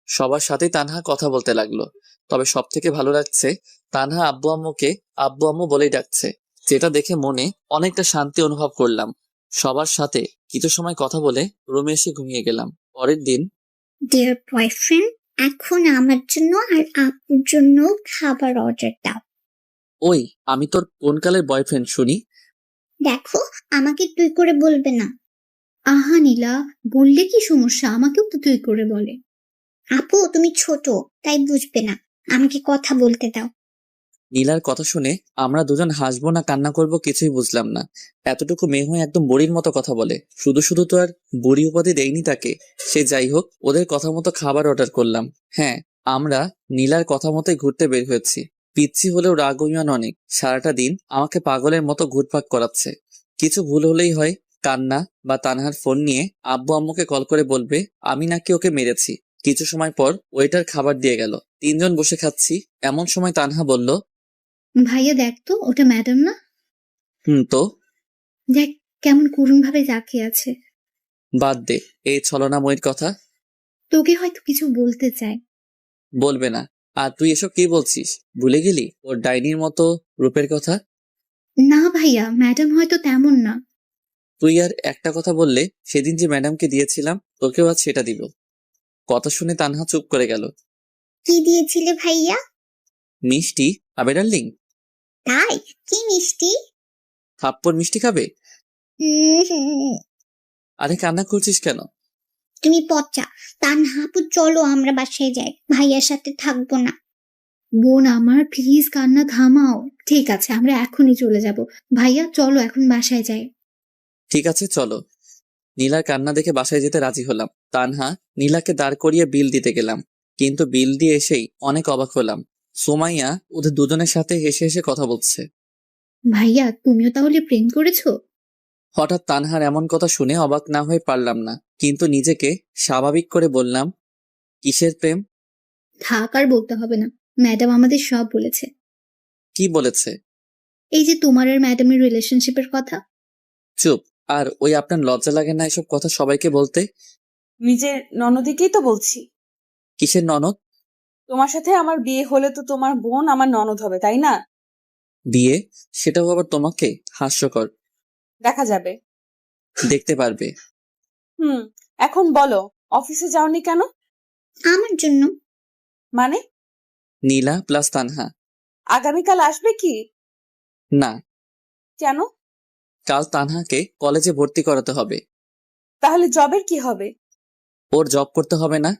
সবার সাথেই তানহা কথা বলতে লাগলো। তবে সব থেকে ভালো লাগছে তানহা আব্বু আম্মুকে আব্বু আম্মু বলেই ডাকছে, যেটা দেখে মনে অনেকটা শান্তি অনুভব করলাম। সবার সাথে কিছু সময় কথা বলে রুমে এসে ঘুমিয়ে গেলাম। পরের দিন, ডিয়ার বয়ফ্রেন্ড, এখন আমার জন্য আর আপুর জন্য খাবার অর্ডার দাও। ওই আমি তোর কোন কালের বয়ফ্রেন্ড শুনি? দেখো, আমাকে তুই করে বলবে না। আহা নীলা, বললে কি সমস্যা? আমাকেও তো তুই করে বলে। আপু তুমি ছোট, তাই বুঝবে না, আমাকে কথা বলতে দাও। নীলার কথা শুনে আমরা দুজন হাসবো না কান্না করব কিছুই বুঝলাম না। এতটুকু মেয়ে হয়ে একদম বুড়ির মতো কথা বলে। শুধু শুধু তো আর বুড়ি উপাধি দেয়নি তাকে। সে যাই হোক, ওদের কথা মতো খাবার অর্ডার করলাম। হ্যাঁ, আমরা নীলার কথা মতোই ঘুরতে বের হয়েছি। পিচ্ছি হলেও রাগ অভিমান অনেক। সারাটা দিন আমাকে পাগলের মতো ঘুরপাক করাচ্ছে। কিছু ভুল হলেই হয় কান্না বা তানহার ফোন নিয়ে আব্বু আম্মুকে কল করে বলবে আমি নাকি ওকে মেরেছি। কিছু সময় পর ওয়েটার খাবার দিয়ে গেল। তিনজন বসে খাচ্ছি, এমন সময় তানহা বলল, ভাইয়া দেখ তো, ওটা ম্যাডাম না? তো দেখ কেমন করুণ ভাবে তাকিয়ে আছে। বাদ দে এই ছলনাময়ীর কথা। তোকে হয়তো কিছু বলতে চায়। বলবে না। আর তুই এসব কি বলছিস? ভুলে গেলি ওর ডাইনির মতো রূপের কথা? না ভাইয়া, ম্যাডাম হয়তো তেমন না। তুই আর একটা কথা বললে সেদিন যে ম্যাডামকে দিয়েছিলাম তোকেও আজ সেটা দিব। কথা শুনে তানহা চুপ করে গেল। কি দিয়েছিলে ভাইয়া? মিষ্টি। আবে ডার্লিং, তাই? কি মিষ্টি? থাপ্পড় মিষ্টি খাবে? আরে কান্না করছিস কেন? তুমি পচা। তানহা আপু চলো আমরা বাসায় যাই, ভাইয়ার সাথে থাকবো না। বোন আমার, প্লিজ কান্না থামাও। ঠিক আছে, আমরা এখনই চলে যাব। ভাইয়া চলো এখন বাসায় যাই। ঠিক আছে চলো। নীলার কান্না দেখে বাসায় যেতে রাজি হলাম। তানহা নীলাকে দাঁড় করিয়ে বিল দিতে গেলাম, কিন্তু বিল দিয়ে এসেই অনেক অবাক হলাম। সুমাইয়া ওদের দুজনের সাথে হেসে হেসে কথা বলছে। ভাইয়া তুমিও তাহলে প্রেম করেছো? হঠাৎ তানহার এমন কথা শুনে অবাক না হয়ে পারলাম না, কিন্তু নিজেকে স্বাভাবিক করে বললাম, কিসের প্রেম? থাক আর বলতে হবে না, ম্যাডাম আমাদের সব বলেছে। কি বলেছে? এই যে তোমার আর ম্যাডামের রিলেশনশিপের কথা। চুপ। আর ওই আপনার লজ্জা লাগে না এসব কথা সবাইকে বলতে? নিজের ননদিকেই তো বলছি। কিসের ননদ? তোমার সাথে আমার বিয়ে হলে তো তোমার বোন আমার ননদ হবে, তাই না? বিয়ে? সেটাও আবার তোমাকে? হাস্যকর। দেখা যাবে। দেখতে পারবে। এখন বলো, অফিসে যাওনি কেন? আমার জন্য। মানে? নীলা প্লাস তানহা। আগামীকাল আসবে কি? না। কেন? কাল তানহাকে কলেজে ভর্তি করাতে হবে। তাহলে জবের কি হবে? ওর জব করতে হবে না?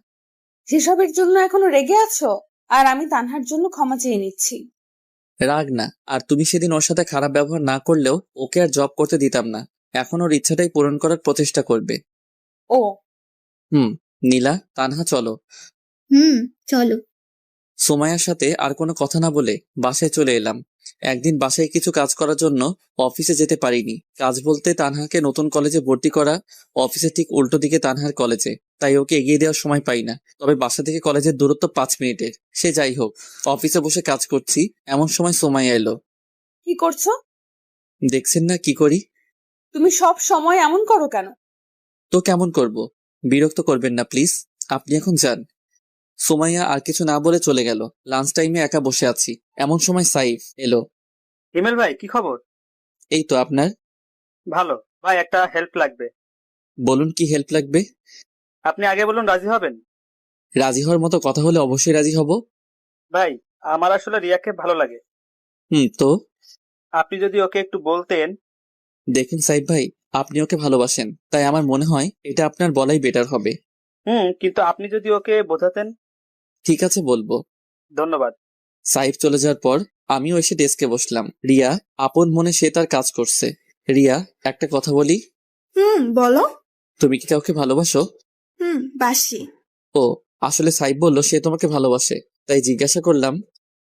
সেসবের জন্য এখনো রেগে আছো? আর আমি তানহার জন্য ক্ষমা চেয়ে নিচ্ছি। রাগ না। আর তুমি সেদিন ওর সাথে খারাপ ব্যবহার না করলেও ওকে আর জব করতে দিতাম না। এখন ওর ইচ্ছাটাই পূরণ করার প্রচেষ্টা করবে। ও নীলা, তানহা চলো। চলো। সুমাইয়ার সাথে আর কোনো কথা না বলে বাসায় চলে এলাম। একদিন বাসায় কিছু কাজ করার জন্য অফিসে যেতে পারিনি। কাজ বলতে তানহাকে নতুন কলেজে ভর্তি করা। অফিসের ঠিক উল্টো দিকে তানহার কলেজে, তাই ওকে এগিয়ে দেওয়ার সময় পাই না। তবে বাসা থেকে কলেজের দূরত্ব 5 মিনিটের। সে যাই হোক, অফিসে বসে কাজ করছি, এমন সময় সুমাইয়া এলো। কি করছো? দেখছেন না কি করি? তুমি সব সময় এমন করো কেন? তো কেমন করব? বিরক্ত করবেন না প্লিজ, আপনি এখন যান। সুমাইয়া আর কিছু না বলে চলে গেল। লাঞ্চ টাইমে একা বসে আছি, এমন সময় সাইফ এলো। হিমেল ভাই, কি খবর? এই তো আপনার। ভালো। ভাই একটা হেল্প লাগবে। বলুন কি হেল্প লাগবে? আপনি আগে বলুন রাজি হবেন? রাজি হওয়ার মতো কথা হলে অবশ্যই রাজি হব। ভাই আমার আসলে রিয়াকে ভালো লাগে। তো আপনি যদি ওকে একটু বলতেন। দেখুন সাইব ভাই, আপনি ওকে ভালোবাসেন, তাই আমার মনে হয় এটা আপনার বলাই বেটার হবে। কিন্তু আপনি যদি ওকে বোঝাতেন। ঠিক আছে, বলবো। ধন্যবাদ। সাইব চলে যাওয়ার পর আমিও এসে ডেস্কে বসলাম। রিয়া আপন মনে সে তার কাজ করছে। রিয়া, একটা কথা বলি। বলো। তুমি কি কাউকে ভালোবাসো? বাসি। ও, আসলে সাইব বলল সে তোমাকে ভালোবাসে, তাই জিজ্ঞাসা করলাম।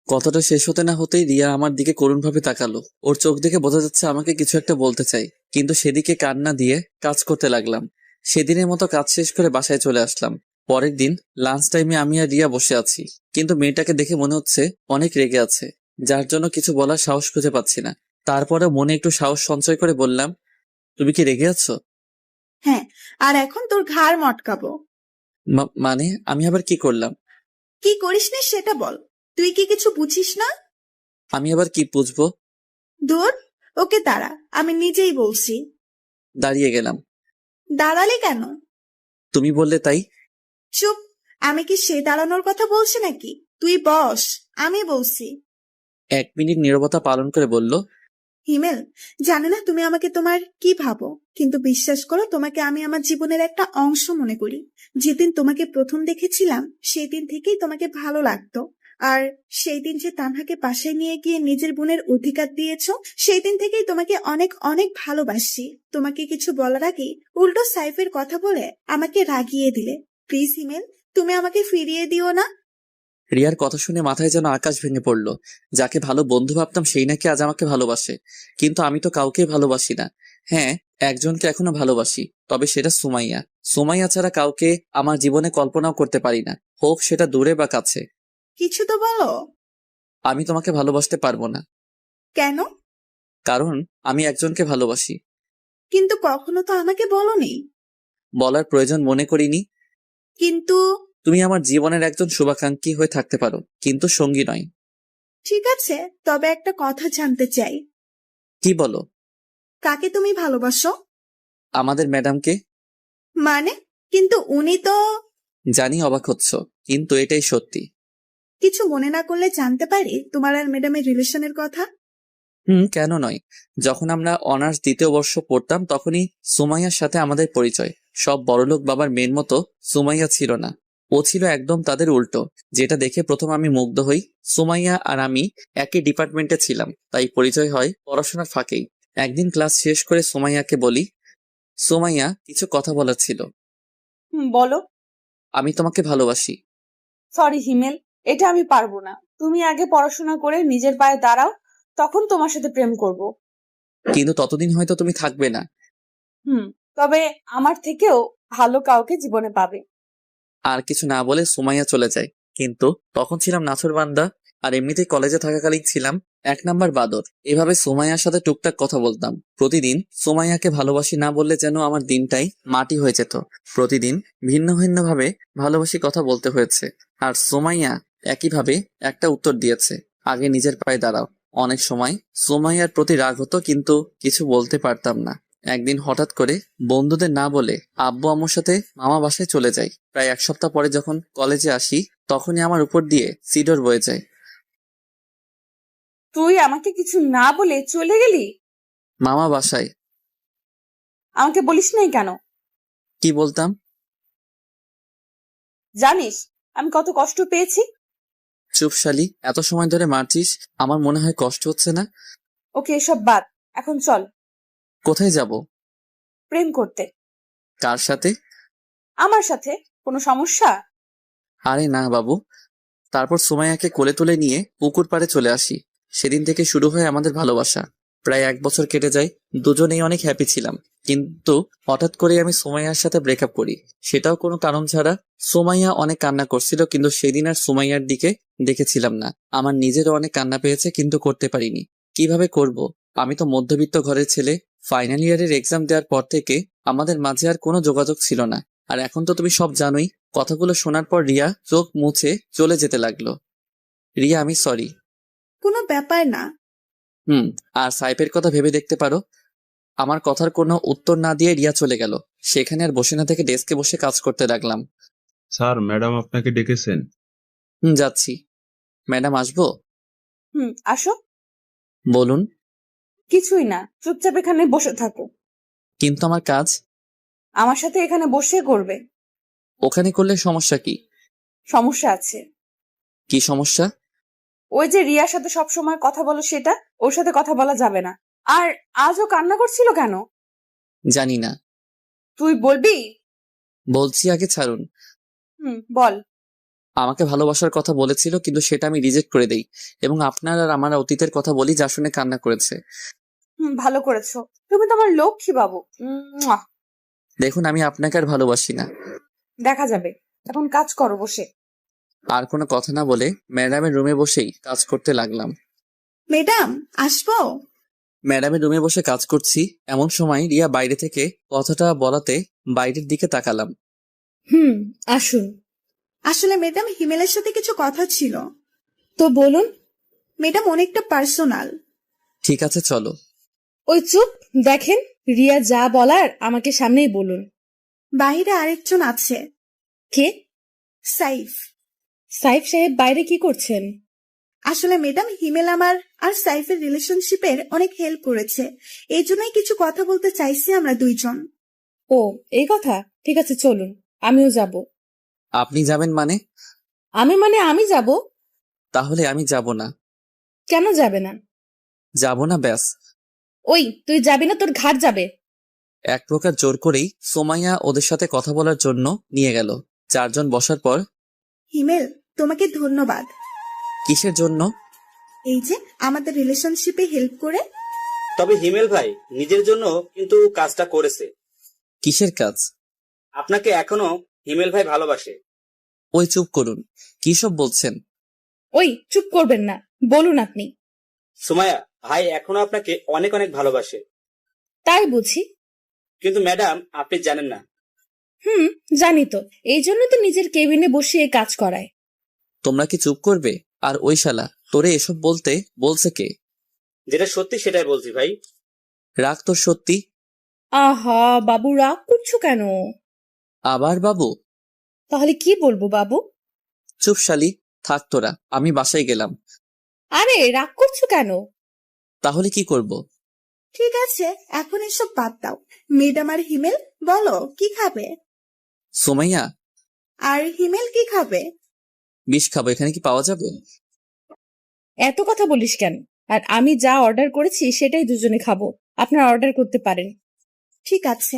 কথাটা শেষ হতে না হতেই রিয়া আমার দিকে করুণভাবে তাকালো। ওর চোখ দেখে বোঝা যাচ্ছে আমাকে কিছু একটা বলতে চাই, কিন্তু সেদিকে কান না দিয়ে কাজ করতে লাগলাম। সেদিনের মতো কাজ শেষ করে বাসায় চলে আসলাম। পরের দিন লাঞ্চ টাইমে আমি আর রিয়া বসে আছি, কিন্তু মেয়েটাকে দেখে মনে হচ্ছে অনেক রেগে আছে, যার জন্য কিছু বলার সাহস খুঁজে পাচ্ছি না। তারপরে মনে একটু সাহস সঞ্চয় করে বললাম, তুমি কি রেগে আছো? হ্যাঁ, আর এখন তোর ঘাড় মটকাবো। মানে আমি আবার কি করলাম? কি করিস নি সেটা বল। তুই কি কিছু বুঝিস না? আমি আবার কি বুঝবো? দূর, ওকে দাঁড়া, আমি নিজেই বলছি। দাঁড়িয়ে গেলাম। দাঁড়ালে কেন? তুমি বললে তাই। চুপ, আমি কি সে দাঁড়ানোর কথা বলছি নাকি? তুই বস, আমি বলছি। 1 মিনিট নীরবতা পালন করে বলল, হিমেল, জানি না তুমি আমাকে তোমার কি ভাবো, কিন্তু বিশ্বাস করো, তোমাকে আমি আমার জীবনের একটা অংশ মনে করি। যেদিন তোমাকে প্রথম দেখেছিলাম সেই দিন থেকেই তোমাকে ভালো লাগতো। আর সেই দিন যে তানহাকে বাসায় নিয়ে গিয়ে নিজের বোনের অধিকার দিয়েছো, সেই দিন থেকেই তোমাকে অনেক অনেক ভালোবাসি। তোমাকে কিছু বলার আগে উল্টো সাইফের কথা বলে আমাকে রাগিয়ে দিলে। প্লিজ হিমেল, তুমি আমাকে ফিরিয়ে দিও না। রিয়ার কথা শুনে মাথায় যেন আকাশ ভেঙে পড়লো। যাকে ভালো বন্ধু ভাবতাম সেই নাকি আজ আমাকে ভালোবাসে, কিন্তু আমি তো কাউকেই ভালোবাসি না। হ্যাঁ, একজনকে এখনো ভালোবাসি, তবে সেটা সুমাইয়া। সুমাইয়া ছাড়া কাউকে আমার জীবনে কল্পনাও করতে পারি না, হোক সেটা দূরে বা কাছে। কিছু তো বলো। আমি তোমাকে ভালোবাসতে পারবো না। কেন? কারণ আমি একজনকে ভালোবাসি। কিন্তু কখনো তো আমাকে বলোনি। বলার প্রয়োজন মনে করিনি। কিন্তু তুমি আমার জীবনের একজন শুভাকাঙ্ক্ষী হয়ে থাকতে পারো, কিন্তু সঙ্গী নয়। ঠিক আছে, তবে একটা কথা জানতে চাই। কি বলো? কাকে তুমি ভালোবাসো? আমাদের ম্যাডামকে। মানে? কিন্তু উনি তো। জানি অবাক হচ্ছ, কিন্তু এটাই সত্যি। কিছু মনে না করলে জানতে পারি তোমার আর ম্যাডামের রিলেশনের কথা? কেন নয়। যখন আমরা অনার্স 2য় বর্ষ পড়তাম তখনই সুমাইয়ার সাথে আমাদের পরিচয়। সব বড়লোক বাবার মেয়ের মতো সুমাইয়া ছিল না, ও ছিল একদম তাদের উল্টো, যেটা দেখে প্রথম আমি মুগ্ধ হই। সুমাইয়া আর আমি একই ডিপার্টমেন্টে ছিলাম, তাই পরিচয় হয় পড়াশোনার ফাঁকেই। একদিন ক্লাস শেষ করে সুমাইয়াকে বলি, সুমাইয়া, কিছু কথা বলার ছিল। বলো। আমি তোমাকে ভালোবাসি। সরি হিমেল, এটা আমি পারবো না। তুমি আগে পড়াশোনা করে নিজের পায়ে দাঁড়াও, তখন তোমার সাথে প্রেম করব। কিন্তু ততদিন হয়তো তুমি থাকবে না। তবে আমার থেকেও ভালো কাউকে জীবনে পাবে। আর কিছু না বলে সুমাইয়া চলে যায়। কিন্তু তখন ছিলাম নাছোড়বান্দা, আর এমনিতেই কলেজে থাকাকালীন ছিলাম 1 নাম্বার বাদর। এভাবে সুমাইয়ার সাথে টুকটাক কথা বলতাম প্রতিদিন। সুমাইয়াকে ভালোবাসি না বললে যেন আমার দিনটাই মাটি হয়ে যেত। প্রতিদিন ভিন্ন ভিন্ন ভাবে ভালোবাসি কথা বলতে হয়েছে, আর সুমাইয়া একইভাবে একটা উত্তর দিয়েছে, আগে নিজের পায়ে দাঁড়াও। অনেক সময় সুমাইয়ার প্রতি রাগ হতো, কিন্তু কিছু বলতে পারতাম না। একদিন হঠাৎ করে বন্ধুদের না বলে আব্বু আম্মুর সাথে মামা বাসায় চলে যাই। প্রায় 1 সপ্তাহ পরে যখন কলেজে আসি তখনই আমার উপর দিয়ে সিডর বয়ে যায়। তুই আমাকে কিছু না বলে চলে গেলি? মামা বাসায়। আমাকে বলিস নাই কেন? কি বলতাম? জানিস আমি কত কষ্ট পেয়েছি? চুপ শালি, এত সময় ধরে মারছিস, আমার মনে হয় কষ্ট হচ্ছে না। ওকে, এসব বাদ, এখন চল। কোথায় যাব? প্রেম করতে। কার সাথে? আমার সাথে। কোনো সমস্যা? আরে না বাবু। তারপর সুমাইয়াকে কোলে তুলে নিয়ে পুকুর পাড়ে চলে আসি। সেদিন থেকে শুরু হয় আমাদের ভালোবাসা। প্রায় 1 বছর কেটে যায়, দুজনেই অনেক হ্যাপি ছিলাম। কিন্তু হঠাৎ করে আমি সুমাইয়ার সাথে ব্রেকআপ করি, সেটাও কোনো কারণ ছাড়া। সুমাইয়া অনেক কান্না করছিল, কিন্তু সেদিন আর সুমাইয়ার দিকে দেখেছিলাম না। আমার নিজেরও অনেক কান্না পেয়েছে, কিন্তু করতে পারিনি। কিভাবে করব? আমি তো মধ্যবিত্ত ঘরের ছেলে। ফাইনাল ইয়ারের এক্সাম দেওয়ার পর থেকে আমাদের মাঝে আর কোনো যোগাযোগ ছিল না। আর এখন তো তুমি সব জানোই। কথাগুলো শোনার পর রিয়া চোখ মুছে চলে যেতে লাগলো। রিয়া, আমি সরি। কোনো ব্যাপার না। আর সাইফের কথা ভেবে দেখতে পারো। আমার কথার কোনো উত্তর না দিয়ে রিয়া চলে গেল। সেখানে আর বসে না থেকে ডেস্কে বসে কাজ করতে লাগলাম। স্যার, ম্যাডাম আপনাকে ডেকেছেন। যাচ্ছি। ম্যাডাম আসবো? আসো। বলুন। কিছুই না, চুপচাপ এখানে বসে থাকো। কিন্তু আমার কাজ আমার সাথে এখানে বসে করবে। ওখানে করলে সমস্যা কি? সমস্যা আছে। কি সমস্যা? ওই যে রিয়ার সাথে সব সময় কথা বলো, সেটা ওর সাথে কথা বলা যাবে না। আর আজও কান্না করছিল কেন? জানি না। তুই বলবি? বলছি, আগে ছাড়ুন। বল। আমাকে ভালোবাসার কথা বলেছিল, কিন্তু সেটা আমি রিজেক্ট করে দেই এবং আপনার আর আমার অতীতের কথা বলি, যা শুনে কান্না করেছে। ভালো করেছো, তুমি তো আমার লক্ষ্মী বাবু। দেখুন, আমি আপনাকে আর ভালোবাসি না। দেখা যাবে, এখন কাজ করো বসে। আর কোনো কথা না বলে ম্যাডামের রুমে বসেই কাজ করতে লাগলাম। ম্যাডাম, আসবো? ম্যাডামের রুমে বসে কাজ করছি, এমন সময় রিয়া বাইরে থেকে কথাটা বলাতে বাইরের দিকে তাকালাম। আসুন। আসলে ম্যাডাম, হিমেলের সাথে কিছু কথা ছিল। তো বলুন। ম্যাডাম, অনেকটা পার্সোনাল। ঠিক আছে, চলো। ওই চুপ, দেখেন, রিয়া যা বলার আমাকে সামনেই বলুন। বাইরে আরেকজন আছে। কে? সাইফ। সাইফ সাহেব বাইরে কি করছেন? আসলে ম্যাডাম, হিমেল আমার আর সাইফের রিলেশনশিপের অনেক হেল্প করেছে, এই জন্যই কিছু কথা বলতে চাইছি আমরা দুইজন। ও, এই কথা? ঠিক আছে, চলুন, আমিও যাব। আপনি যাবেন মানে? আমি যাব। তাহলে আমি যাব না। কেন যাবে না? যাব না, ব্যাস। ওই, তুই যাবি না, তোর ঘাড় যাবে। এক প্রকার জোর করেই সোমাইয়া ওদের সাথে কথা বলার জন্য নিয়ে গেল। চারজন বসার পর, হিমেল, তোমাকে ধন্যবাদ। কিসের জন্য? এই যে আমাদের রিলেশনশিপে হেল্প করে। তবে হিমেল ভাই নিজের জন্য কিন্তু কাজটা করেছে। কিসের কাজ? আপনাকে এখনো হিমেল ভাই ভালোবাসে। ওই চুপ করুন, কি সব বলছেন? ওই চুপ করবেন না, বলুন আপনি। সুমাইয়া, ভাই এখনো আপনাকে অনেক অনেক ভালোবাসে। তাই বুঝি? কিন্তু ম্যাডাম, আপনি জানেন না। জানি তো, এই জন্য তো নিজের কেবিনে বসিয়ে কাজ করায়। তোমরা কি চুপ করবে? আর ওই শালা তোরে এসব বলতে বলছে কে? যেটা সত্যি সেটাই বলছি ভাই। রাগ তোর সত্যি? আহা বাবু, রাগ করছো কেন? আবার বাবু? তাহলে কি বলবো বাবু? চুপ শালি, থাক তোরা, আমি বাসায় গেলাম। আরে রাগ করছো কেন? তাহলে কি করব? ঠিক আছে, এখন এসব বাদ দাও। ম্যাডাম আর হিমেল, বলো কি খাবে? সোমাইয়া, আর হিমেল কি খাবে? বিষ খাবো, এখানে কি পাওয়া যাবে? এত কথা বলিস কেন? আর আমি যা অর্ডার করেছি সেটাই দুজনে খাবো, আপনারা অর্ডার করতে পারেন। ঠিক আছে।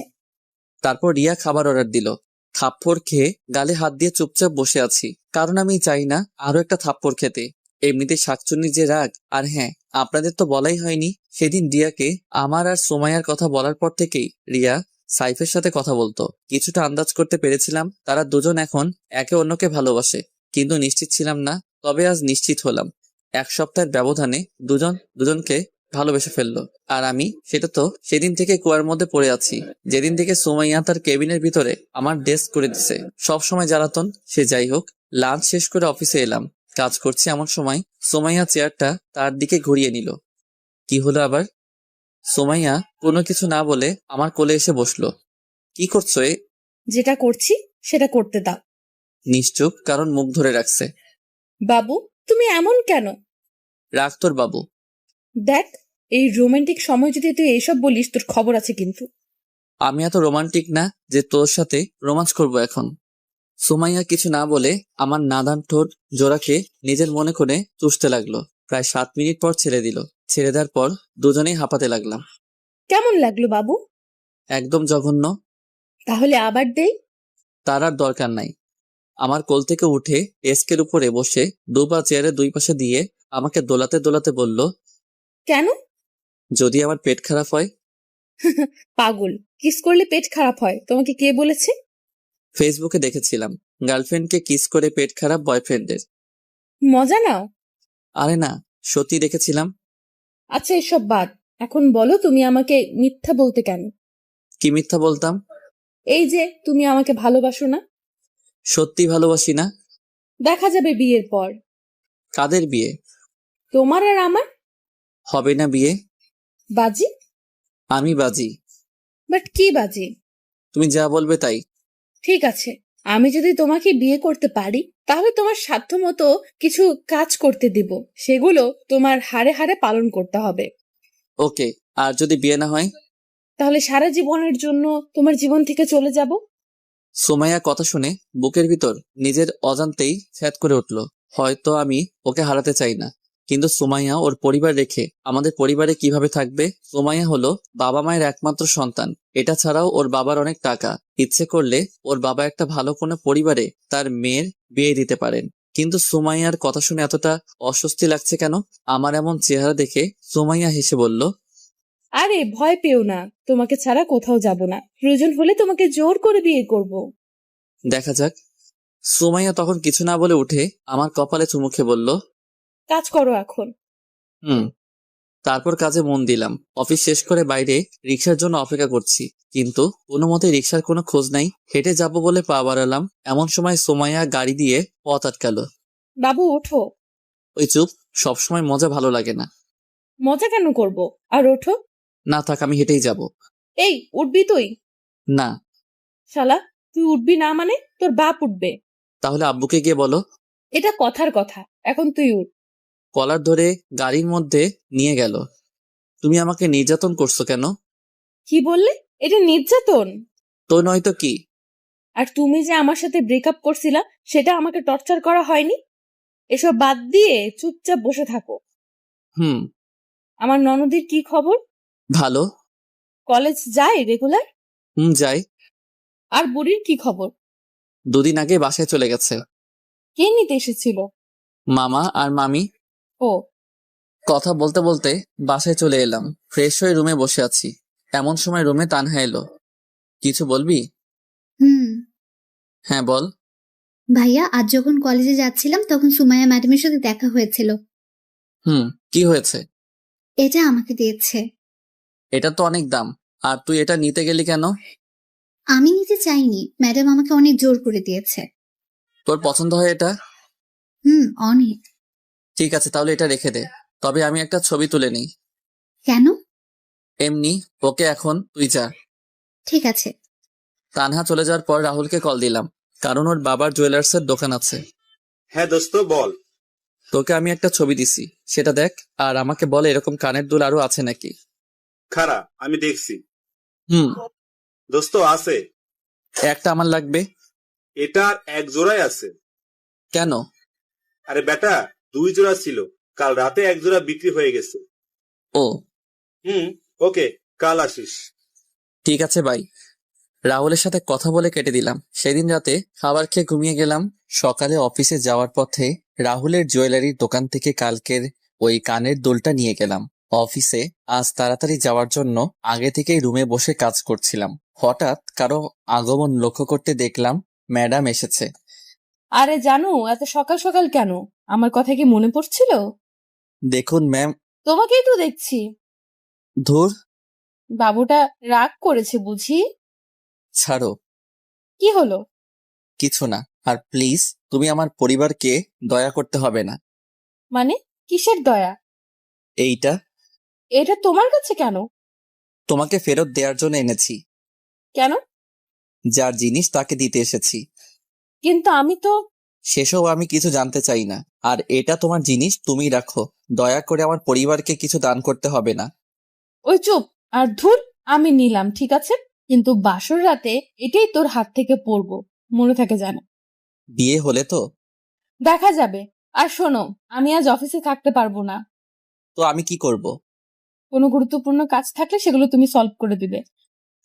তারপর রিয়া খাবার অর্ডার দিল। থাপ্পড় খেয়ে গালে হাত দিয়ে চুপচাপ বসে আছি, কারণ আমি চাই না আরো একটা থাপ্পড় খেতে। এমনিতে শাকচুন্নির যে রাগ। আর হ্যাঁ, আপনাদের তো বলাই হয়নি, সেদিন রিয়াকে আমার আর সোমাইয়ার কথা বলার পর থেকেই রিয়া সাইফের সাথে কথা বলতো। কিছুটা আন্দাজ করতে পেরেছিলাম তারা দুজন এখন একে অন্যকে ভালোবাসে, কিন্তু নিশ্চিত ছিলাম না। তবে আজ নিশ্চিত হলাম, এক সপ্তাহের ব্যবধানে দুজন দুজনকে ভালোবেসে ফেললো। আর আমি সেটা তো সেদিন থেকে কুয়ার মধ্যে পড়ে আছি, যেদিন থেকে সুমাইয়া তার কেবিনের ভিতরে আমার ডেস্ক করে দিছে। সব সময় জ্বালাতন, সে যাই হোক। লাঞ্চ শেষ করে অফিসে এলাম, কাজ করছি এমন সময় সুমাইয়া চেয়ারটা তার দিকে ঘুরিয়ে নিল। কি হলো আবার? সুমাইয়া কোনো কিছু না বলে আমার কোলে এসে বসলো। কি করছো? যেটা করছি সেটা করতে দাও। নিশ্চুপ, কারণ মুখ ধরে রাখছে। বাবু, তুমি এমন কেন? রাখ তোর বাবু। দেখ, এই রোমান্টিক সময় যদি তুই এইসব বলিস, তোর খবর আছে কিন্তু। আমি এত রোমান্টিক না যে তোর সাথে রোমান্স করব এখন। সুমাইয়া কিছু না বলে আমার নাদান ঠোঁট জোড়াকে নিজের মনে করে চুষতে লাগলো। প্রায় 7 মিনিট পর ছেড়ে দিল। ছেড়ে দেওয়ার পর দুজনেই হাঁপাতে লাগলাম। কেমন লাগলো বাবু? একদম জঘন্য। তাহলে আবার দেই? তার আর দরকার নাই। আমার কোল থেকে উঠে ডেস্কের উপরে বসে দুপা চেয়ারের দুই পাশে দিয়ে আমাকে দোলাতে দোলাতে বলল, কেন? যদি আমার পেট খারাপ হয়। পাগল, কিস করলে পেট খারাপ হয় তোমাকে কে বলেছে? ফেসবুকে দেখেছিলাম গার্লফ্রেন্ডকে কিস করে পেট খারাপ বয়ফ্রেন্ডের। মজা নাও। আরে না, সত্যি দেখেছিলাম। আচ্ছা, এসব বাদ। এখন বলো, তুমি আমাকে মিথ্যা বলতে কেন? কি মিথ্যা বলতাম? এই যে তুমি আমাকে ভালোবাসো না। সত্যি ভালোবাসি না। দেখা যাবে বিয়ের পর। কাদের বিয়ে? তোমার আর আমার। হবে না বিয়ে। বাজি? আমি বাজি। বাট কি বাজি? তুমি যা বলবে তাই। ঠিক আছে, আমি যদি তোমাকে বিয়ে করতে পারি তাহলে তোমার সাধ্য মতো কিছু কাজ করতে দিব, সেগুলো তোমার হাড়ে হাড়ে পালন করতে হবে। ওকে, আর যদি বিয়ে না হয়? তাহলে সারা জীবনের জন্য তোমার জীবন থেকে চলে যাব। সুমাইয়া কথা শুনে বুকের ভিতর নিজের অজান্তেই ছ্যাদ করে উঠল। হয়তো আমি ওকে হারাতে চাই না, কিন্তু সুমাইয়া ওর পরিবার রেখে আমাদের পরিবারে কিভাবে থাকবে? সুমাইয়া হলো বাবা মায়ের একমাত্র সন্তান। এটা ছাড়াও ওর বাবার অনেক টাকা। ইচ্ছে করলে ওর বাবা একটা ভালো কোনো পরিবারে তার মেয়ের বিয়ে দিতে পারেন। কিন্তু সুমাইয়ার কথা শুনে এতটা অস্বস্তি লাগছে কেন? আমার এমন চেহারা দেখে সুমাইয়া হেসে বলল, আরে ভয় পেও না, তোমাকে ছাড়া কোথাও যাব না। প্রয়োজন হলে তোমাকে জোর করে বিয়ে করব। দেখা যাক। সুমাইয়া তখন কিছু না বলে উঠে আমার কপালে চুমু খেয়ে বলল, কাজ করো এখন। হুম। তারপর কাজে মন দিলাম। অফিস শেষ করে বাইরে রিক্সার জন্য অপেক্ষা করছি, কিন্তু কোনো মতে রিক্সার কোনো খোঁজ নাই। হেঁটে যাব বলে পা বাড়ালাম, এমন সময় সুমাইয়া গাড়ি দিয়ে পথ আটকালো। বাবু ওঠো। ওই চুপ, সবসময় মজা ভালো লাগে না। মজা কেন করব? আর ওঠো। না থাক, আমি হেঁটেই যাব। এই উঠবি তুই? না। শালা, তুই উঠবি না মানে তোর বাপ উঠবে। তাহলে আব্বুকে গিয়ে বলো। এটা কথার কথা, এখন তুই উঠ। কলার ধরে গাড়ির মধ্যে নিয়ে গেল। তুমি আমাকে নির্যাতন করছো কেন? কি বললে? এটা নির্যাতন? তো নয়তো কি? আর তুমি যে আমার সাথে ব্রেকআপ করছিলা, সেটা আমাকে টর্চার করা হয়নি? এসব বাদ দিয়ে চুপচাপ বসে থাকো। হুম। আমার ননদির কি খবর? ভালো। কলেজ যায় রেগুলার? যাই। আর বুড়ির কি খবর? দুদিন আগে বাসায় চলে গেছে। কে নিতে এসেছিল? মামা আর মামি। ও। কথা বলতে বলতে বাসায় চলে এলাম। ফ্রেশ হয়ে রুমে বসে আছি, এমন সময় রুমে তানহা এলো। কিছু বলবি? হুম। হ্যাঁ বল। ভাইয়া, আজ যখন কলেজে যাচ্ছিলাম তখন সুমাইয়া ম্যাডামের সাথে দেখা হয়েছিল। কি হয়েছে? এটা আমাকে দিয়েছে। এটা তো অনেক দাম, আর তুই এটা নিতে গেলি কেন? আমি নিতে চাইনি, ম্যাডাম আমাকে অনেক জোর করে দিয়েছে। তোর পছন্দ হয় এটা? অনেক। ঠিক আছে, তাহলে এটা রেখে দে। তবে আমি একটা ছবি তুলে নিই। কেন? এমনি। ওকে, এখন তুই যা। ঠিক আছে। তানহা চলে যাওয়ার পর রাহুলকে কল দিলাম, কারণ ওর বাবার জুয়েলার্সের দোকান আছে। হ্যাঁ দোস্ত বল। তোকে আমি একটা ছবি দিছি, সেটা দেখ, আর আমাকে বলে এরকম কানের দুল আরো আছে নাকি। খারা, আমি দেখছি। হুম। দোস্ত আছে। একটা আমার লাগবে। এটার এক জোড়াই আছে। কেন? আরে বেটা, 2 জোড়া ছিল, কাল রাতে 1 জোড়া বিক্রি হয়ে গেছে। ও। ওকে, কাল আসিস। ঠিক আছে ভাই। রাহুলের সাথে কথা বলে কেটে দিলাম। সেদিন রাতে খাবার খেয়ে ঘুমিয়ে গেলাম। সকালে অফিসে যাওয়ার পথে রাহুলের জুয়েলারির দোকান থেকে কালকের ওই কানের দুলটা নিয়ে গেলাম। অফিসে আজ তাড়াতাড়ি যাওয়ার জন্য আগে থেকেই রুমে বসে কাজ করছিলাম। হঠাৎ কারো আগমন লক্ষ্য করতে দেখলাম ম্যাডাম এসেছে। আরে জানু, এত সকাল সকাল কেন? আমার কথা কি মনে পড়ছিল? দেখুন ম্যাম। তোমাকেই তো দেখছি। ধুর। বাবুটা রাগ করেছে বুঝি? ছাড়ো। কি হলো? কিছু না। আর প্লিজ, তুমি আমার পরিবারকে দয়া করতে হবে না। মানে কিসের দয়া? এইটা এটা তোমার কাছে কেন? তোমাকে ফেরত দেওয়ার জন্য এনেছি। কেন? যার জিনিস তাকে দিতে এসেছি। কিন্তু আমি তো। সেসব আমি কিছু জানতে চাই না। আর এটা তোমার জিনিস, তুমি রাখো। দয়া করে আমার পরিবারকে কিছু দান করতে হবে না। ওই চুপ। আর ধুর, আমি নিলাম ঠিক আছে, কিন্তু বাসর রাতে এটাই তোর হাত থেকে পড়বো, মনে থাকে জানো। বিয়ে হলে তো দেখা যাবে। আর শোনো, আমি আজ অফিসে থাকতে পারবো না। তো আমি কি করব? কোনো গুরুত্বপূর্ণ কাজ থাকলে সেগুলো তুমি সলভ করে দিবে।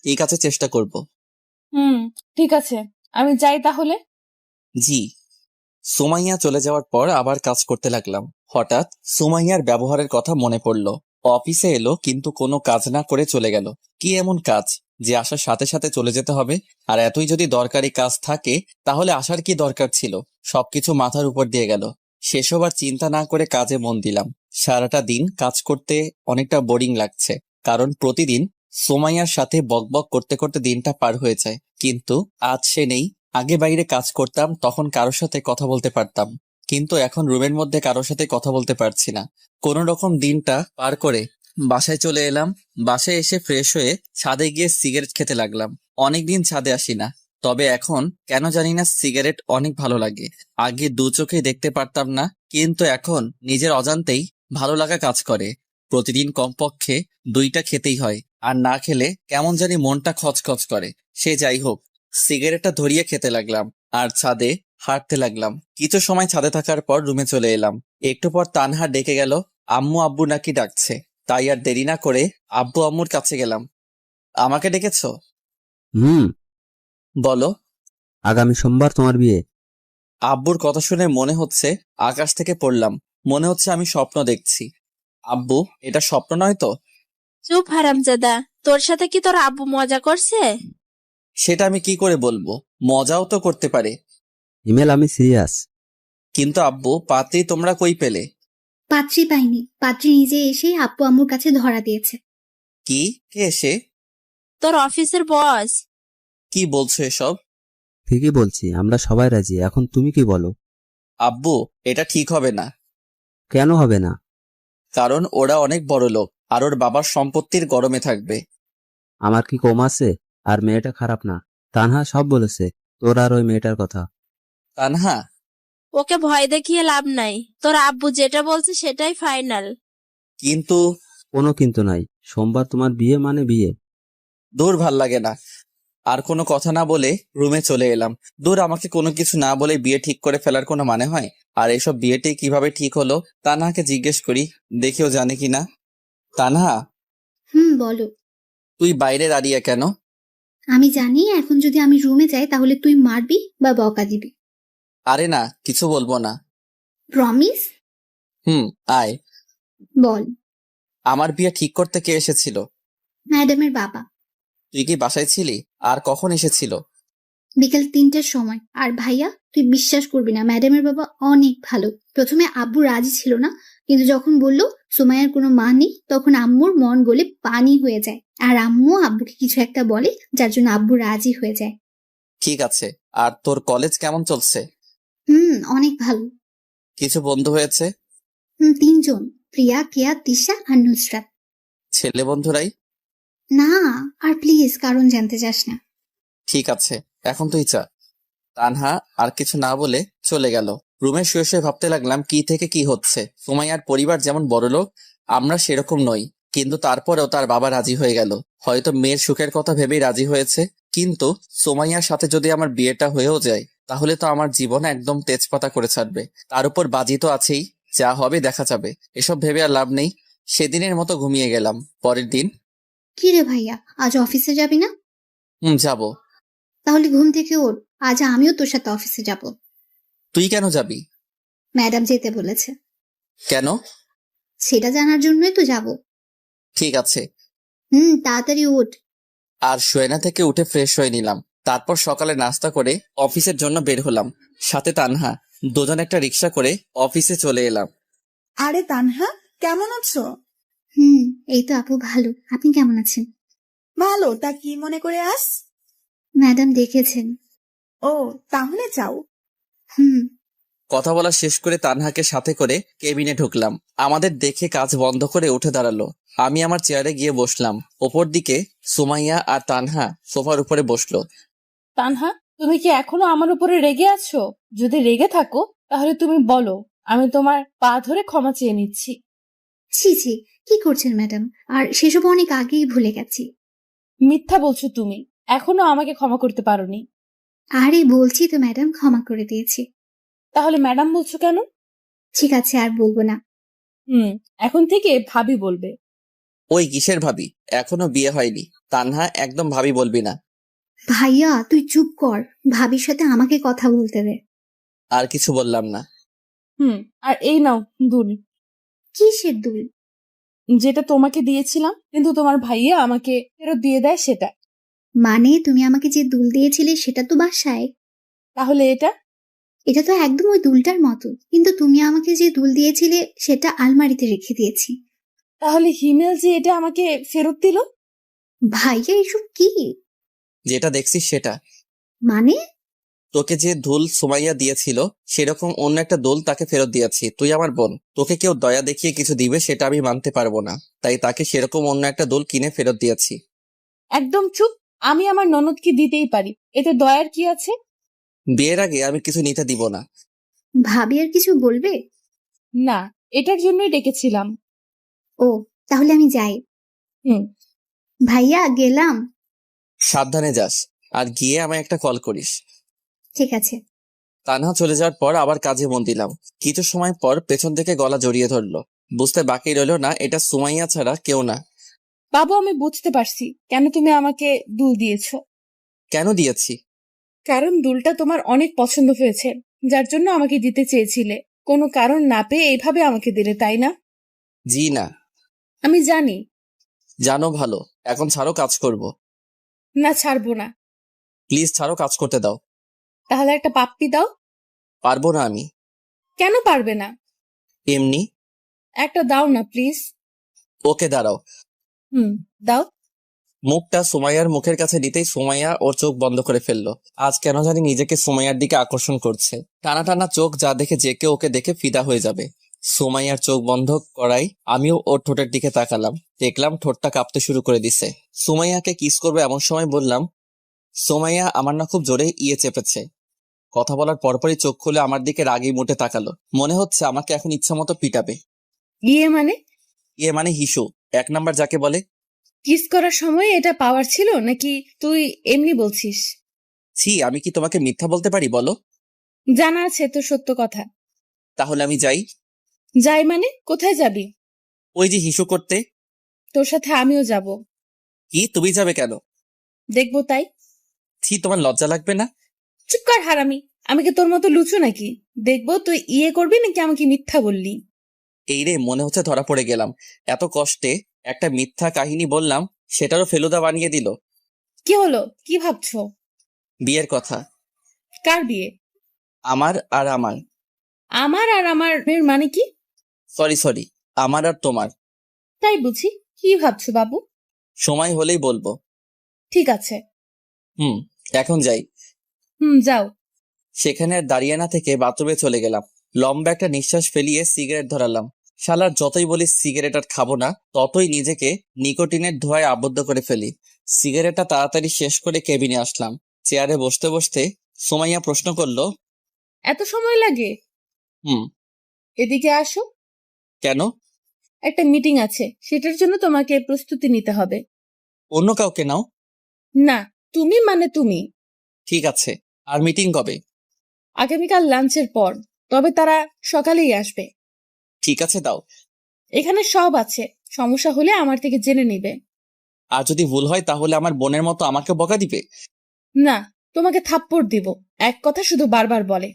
ঠিক আছে, চেষ্টা করব। ঠিক আছে, আমি যাই তাহলে। জি। সুমাইয়া চলে যাওয়ার পর আবার কাজ করতে লাগলাম। হঠাৎ সুমাইয়ার ব্যবহারের কথা মনে পড়ল। অফিসে এলো কিন্তু কোনো কাজ না করে চলে গেল। কি এমন কাজ যে আসার সাথে সাথে চলে যেতে হবে? আর এতই যদি দরকারি কাজ থাকে তাহলে আসার কি দরকার ছিল? সবকিছু মাথার উপর দিয়ে গেল। সেসব আর চিন্তা না করে কাজে মন দিলাম। সারাটা দিন কাজ করতে অনেকটা বোরিং লাগছে, কারণ প্রতিদিন সুমাইয়ার সাথে বকবক করতে করতে দিনটা পার হয়ে যায়। কিন্তু আজ সে নেই। আগে বাইরে কাজ করতাম, তখন কারোর সাথে কথা বলতে পারতাম, কিন্তু এখন রুমের মধ্যে কারোর সাথে কথা বলতে পারছি না। কোন রকম দিনটা পার করে বাসায় চলে এলাম। বাসায় এসে ফ্রেশ হয়ে ছাদে গিয়ে সিগারেট খেতে লাগলাম। অনেকদিন ছাদে আসি না, তবে এখন কেন জানি না সিগারেট অনেক ভালো লাগে। আগে দু চোখে দেখতে পারতাম না, কিন্তু এখন নিজের অজান্তেই ভালো লাগা কাজ করে। প্রতিদিন কমপক্ষে 2টা খেতেই হয়, আর না খেলে কেমন জানি মনটা খচখচ করে। সে যাই হোক, সিগারেটটা ধরিয়ে খেতে লাগলাম আর ছাদে হাঁটতে লাগলাম। কিছু সময় ছাদে থাকার পর রুমে চলে এলাম। একটু পর তানহা ডেকে গেল। আম্মু আব্বু নাকি ডাকছে, তাই আর দেরি না করে আব্বু আম্মুর কাছে গেলাম। আমাকে ডেকেছো? বলো। আগামী সোমবার তোমার বিয়ে। আব্বুর কথা শুনে মনে হচ্ছে আকাশ থেকে পড়লাম। মনে হচ্ছে আমি স্বপ্ন দেখছি। আব্বু, এটা স্বপ্ন নয় তো? চুপ হারামজাদা, তোর সাথে কি তোর আব্বু মজা করছে? সেটা আমি কি করে বলবো? মজাও তো করতে পারে। ইমেল, আমি সিরিয়াস। কিন্তু আব্বু, পাত্রী তোমরা কই পেলে? পাত্রী পাইনি, পাত্রী নিজে এসে আব্বু আম্মুর কাছে ধরা দিয়েছে। কি? কে এসে? তোর অফিসের বস। কি বলছো এসব? ঠিকই বলছি, আমরা সবাই রাজি, এখন তুমি কি বলো? আব্বু, এটা ঠিক হবে না। কেন হবে না? কারণ ওরা অনেক বড় লোক, আর ওর বাবার সম্পত্তির গরমে থাকবে। আমার কি কম আছে? আর মেয়েটা খারাপ না। তানহা সব বলেছে তোর আর ওই মেয়েটার কথা। তানহা, ওকে ভয় দেখিয়ে লাভ নাই, তোর আব্বু যেটা বলছে সেটাই ফাইনাল। কিন্তু কোনো কিন্তু নাই, সোমবার তোমার বিয়ে মানে বিয়ে। দূর, ভাল লাগে না। আর কোনো কথা না বলে রুমে চলে এলাম। দূর, আমাকে কোনো কিছু না বলে বিয়ে ঠিক করে ফেলার কোনো মানে হয়? আর এসব বিয়েটি কিভাবে ঠিক হলো তানহাকে জিজ্ঞেস করি, দেখেও জানে কিনা। তানহা, বলো। তুই বাইরে দাঁড়িয়ে কেন? আমি জানি এখন যদি আমি রুমে যাই তাহলে তুই মারবি বা বকা দিবি। আরে না, কিছু বলবো না। প্রমিস? আয়। বল। আমার বিয়ে ঠিক করতে কে এসেছিল? ম্যাডামের বাবা। তুই কি বাসায় ছিলি? আর কখন এসেছিল? বিকেল 3টার সময়। আর ভাইয়া, তুই বিশ্বাস করবি না, ম্যাডামের বাবা অনেক ভালো। প্রথমে আব্বু রাজি ছিল না, কিন্তু যখন বলল সুমাইয়ার কোনো মা নেই, তখন আম্মুর মন গলে পানি হয়ে যায়। আর আম্মু আব্বুকে কিছু একটা বলে, যার জন্য আব্বু রাজি হয়ে যায়। ঠিক আছে। আর তোর কলেজ কেমন চলছে? অনেক ভালো। কিছু বন্ধু হয়েছে? 3জন, প্রিয়া, কেয়া, তিশা আর নুসরাত। ছেলে বন্ধুরাই? না, আর প্লিজ কারণ জানতে চাস না। ঠিক আছে, এখন তুই চা। তানহা আর কিছু না বলে চলে গেল। রুমে শুয়ে শুয়ে ভাবতে লাগলাম কি থেকে কি হচ্ছে। সুমাইয়ার পরিবার যেমন বড়লোক, আমরা সেরকম নই, কিন্তু তারপরেও তার বাবা রাজি হয়ে গেল। হয়তো মেয়ের সুখের কথা ভেবেই রাজি হয়েছে। কিন্তু সুমাইয়ার সাথে যদি আমার বিয়েটা হয়েও যায়, তাহলে তো আমার জীবন একদম তেজপাতা করে ছাড়বে। তার উপর বাজি তো আছেই, যা হবে দেখা যাবে। এসব ভেবে আর লাভ নেই। সেদিনের মতো ঘুমিয়ে গেলাম। পরের দিন। কি রে ভাইয়া, আজ অফিসে যাবি না? যাব। তাহলে ঘুম থেকে ওঠ, আজ আমিও তোর সাথে অফিসে যাব। তুই কেন যাবি? ম্যাডাম যেতে বলেছে। কেন? সেটা জানার জন্যই তো যাব। ঠিক আছে। তাড়াতাড়ি ওঠ। আর শোয়না থেকে উঠে ফ্রেশ হয়ে নিলাম। তারপর সকালে নাস্তা করে অফিসের জন্য বের হলাম। সাথে তানহা। দুজন একটা রিক্সা করে অফিসে চলে এলাম। আরে তানহা, কেমন আছো? এই তো আপু ভালো, আপনি কেমন আছেন? ভালো। তা কি মনে করে আস? ম্যাডাম দেখেছেন। ও, তাহলে যাও। কথা বলা শেষ করে তানহাকে সাথে করে কেবিনে ঢুকলাম। আমাদের দেখে কাজ বন্ধ করে উঠে দাঁড়ালো। আমি আমার চেয়ারে গিয়ে বসলাম। ওপর দিকে সুমাইয়া আর তানহা সোফার উপরে বসলো। তানহা, তুমি কি এখনো আমার উপরে রেগে আছো? যদি রেগে থাকো তাহলে তুমি বলো, আমি তোমার পা ধরে ক্ষমা চেয়ে নিচ্ছি। ছি ছি, কি করছেন ম্যাডাম? আর সেসব অনেক আগেই ভুলে গেছি। মিথ্যা বলছো তুমি, এখনো আমাকে ক্ষমা করতে পারোনি। আরে বলছি তো ম্যাডাম, ক্ষমা করে দিয়েছি। তাহলে ম্যাডাম বলছো কেন? ঠিক আছে, আর বলবো না। এখন থেকে ভাবি বলবে। ওই কিসের ভাবি? এখনো বিয়ে হয়নি। তানহা, একদম ভাবি বলবি না। ভাইয়া তুই চুপ কর, ভাবির সাথে আমাকে কথা বলতে দে। আর কিছু বললাম না। আর এই নাও দুল। কিসের দুল? যেটা তোমাকে দিয়েছিলাম, কিন্তু তোমার ভাইয়া আমাকে ফেরত দিয়ে দেয় সেটা। মানে তুমি আমাকে যে দুল দিয়েছিলে সেটা তো বাসায়। তাহলে এটা তো একদম ওই দুলটার মতো, কিন্তু তুমি আমাকে যে দুল দিয়েছিলে সেটা আলমারিতে রেখে দিয়েছি। তাহলে হিমেল যে এটা আমাকে ফেরত দিল? ভাইয়া এসব কি? যেটা দেখছিস সেটা। মানে? তোকে যে দুল সুমাইয়া দিয়েছিল সেরকম অন্য একটা দুল তাকে ফেরত দিয়েছি। তুই আমার বোন, তোকে কেউ দয়া দেখিয়ে কিছু দিবে সেটা আমি মানতে পারবো না, তাই তাকে সেরকম অন্য একটা দুল কিনে ফেরত দিয়েছি। একদম চুপ। আমি আমার ননদকে দিতেই পারি, এতে দয়ার কি আছে? বিয়ের আগে আমি কিছু নিতে দিব না। ভাবি আর কিছু বলবে? না, এটার জন্যই ডেকেছিলাম। ও, তাহলে আমি যাই। হুম। ভাইয়া গেলাম। সাবধানে যাস, আর গিয়ে আমায় একটা কল করিস। ঠিক আছে। তানহা চলে যাওয়ার পর আবার কাজে মন দিলাম। কিছু সময় পর পেছন থেকে গলা জড়িয়ে ধরলো। বুঝতে বাকি রইল না এটা সুমাইয়া ছাড়া কেউ না। বাবু, আমি বুঝতে পারছি কেন তুমি আমাকে দুল দিয়েছো। কেন দিয়েছি? কারণ দুলটা তোমার অনেক পছন্দ হয়েছে, যার জন্য আমাকে দিতে চেয়েছিলে। কোনো কারণ না পেয়ে এইভাবে আমাকে দিলে, তাই না? জি না। আমি জানি। জানো ভালো, এখন ছাড়ো, কাজ করব। না, ছাড়বো না। প্লিজ ছাড়ো, কাজ করতে দাও। তাহলে একটা পাপ্পি দাও। পারবো না আমি। কেন পারবে না? এমনি। একটা দাও না প্লিজ। ওকে দাঁড়াও। দাও। মুখটা সুমাইয়ার মুখের কাছে নিতেই সুমাইয়া ওর চোখ বন্ধ করে ফেললো। আজ কেন জানি নিজেকে সুমাইয়ার দিকে আকর্ষণ করছে। টানা টানা চোখ যা দেখে যে কেউ ওকে দেখে ফিদা হয়ে যাবে। সুমাইয়ার চোখ বন্ধ করাই আমিও ওর ঠোঁটের দিকে তাকালাম। দেখলাম ঠোঁটটা কাঁপতে শুরু করে দিছে। সুমাইয়াকে কিস করবে এমন সময় বললাম, সুমাইয়া আমার না খুব জোরে চেপেছে। কথা বলার পরপরই চোখ খুলে আমার দিকে রাগি মুটে তাকালো। মনে হচ্ছে আমাকে এখন ইচ্ছা মতো পিটাবে। মানে হিসু, 1 নাম্বার যাকে বলে। কিস করার সময় এটা পাওয়ার ছিল নাকি তুই এমনি বলছিস? ছি, আমি কি তোমাকে মিথ্যা বলতে পারি বলো? জানা আছে তো সত্য কথা। তাহলে আমি যাই। যাই মানে? কোথায় যাবি? ওই যে হিসু করতে। তোর সাথে আমিও যাব। কি, তুমি যাবে কেন? দেখবো তাই। ছি, তোমার লজ্জা লাগবে না? চুপ কর হারামি। আমি কি তোর মতো লুচু নাকি? দেখবো তুই করবি নাকি আমাকে মিথ্যা বললি। এই রে, মনে হচ্ছে ধরা পড়ে গেলাম। এত কষ্টে একটা মিথ্যা কাহিনী বললাম, সেটারও ফেলুদা বানিয়ে দিল। কি হলো? কি ভাবছো? বিয়ের কথা। কার বিয়ে? আমার আর আমার। আমার আর আমার মানে কি? সরি, আমার আর তোমার। তাই বুঝি। কি ভাবছো বাবু? সময় হলেই বলবো। ঠিক আছে। এখন যাই। যাও। সেখানে আর দাঁড়িয়ে না থেকে বাথরুমে চলে গেলাম। লম্বা একটা নিঃশ্বাস ফেলিয়ে সিগারেট ধরালাম। শালার যতই বলি সিগারেট আর খাবো না, ততই নিজেকে নিকোটিনের ধোঁয়ায় আবদ্ধ করে ফেলি। সিগারেটটা তাড়াতাড়ি শেষ করে কেবিনে আসলাম। চেয়ারে বসতে বসতে সুমাইয়া প্রশ্ন করলো, এত সময় লাগে? এদিকে আসো। কেন? একটা মিটিং আছে, সেটার জন্য তোমাকে প্রস্তুতি নিতে হবে। অন্য কাউকে নাও। না, তুমি মানে তুমি। ঠিক আছে। আর মিটিং কবে? আগামীকাল লাঞ্চের পর, তবে তারা সকালেই আসবে। ঠিক আছে, দাও। এখানে সব আছে, সমস্যা হলে আমার থেকে জেনে নিবে। আর যদি ভুল হয় তাহলে আমার বোনের মতো আমাকে বকা দিবে? না, তোমাকে থাপ্পড় দিব। এক কথা শুধু বারবার বলে।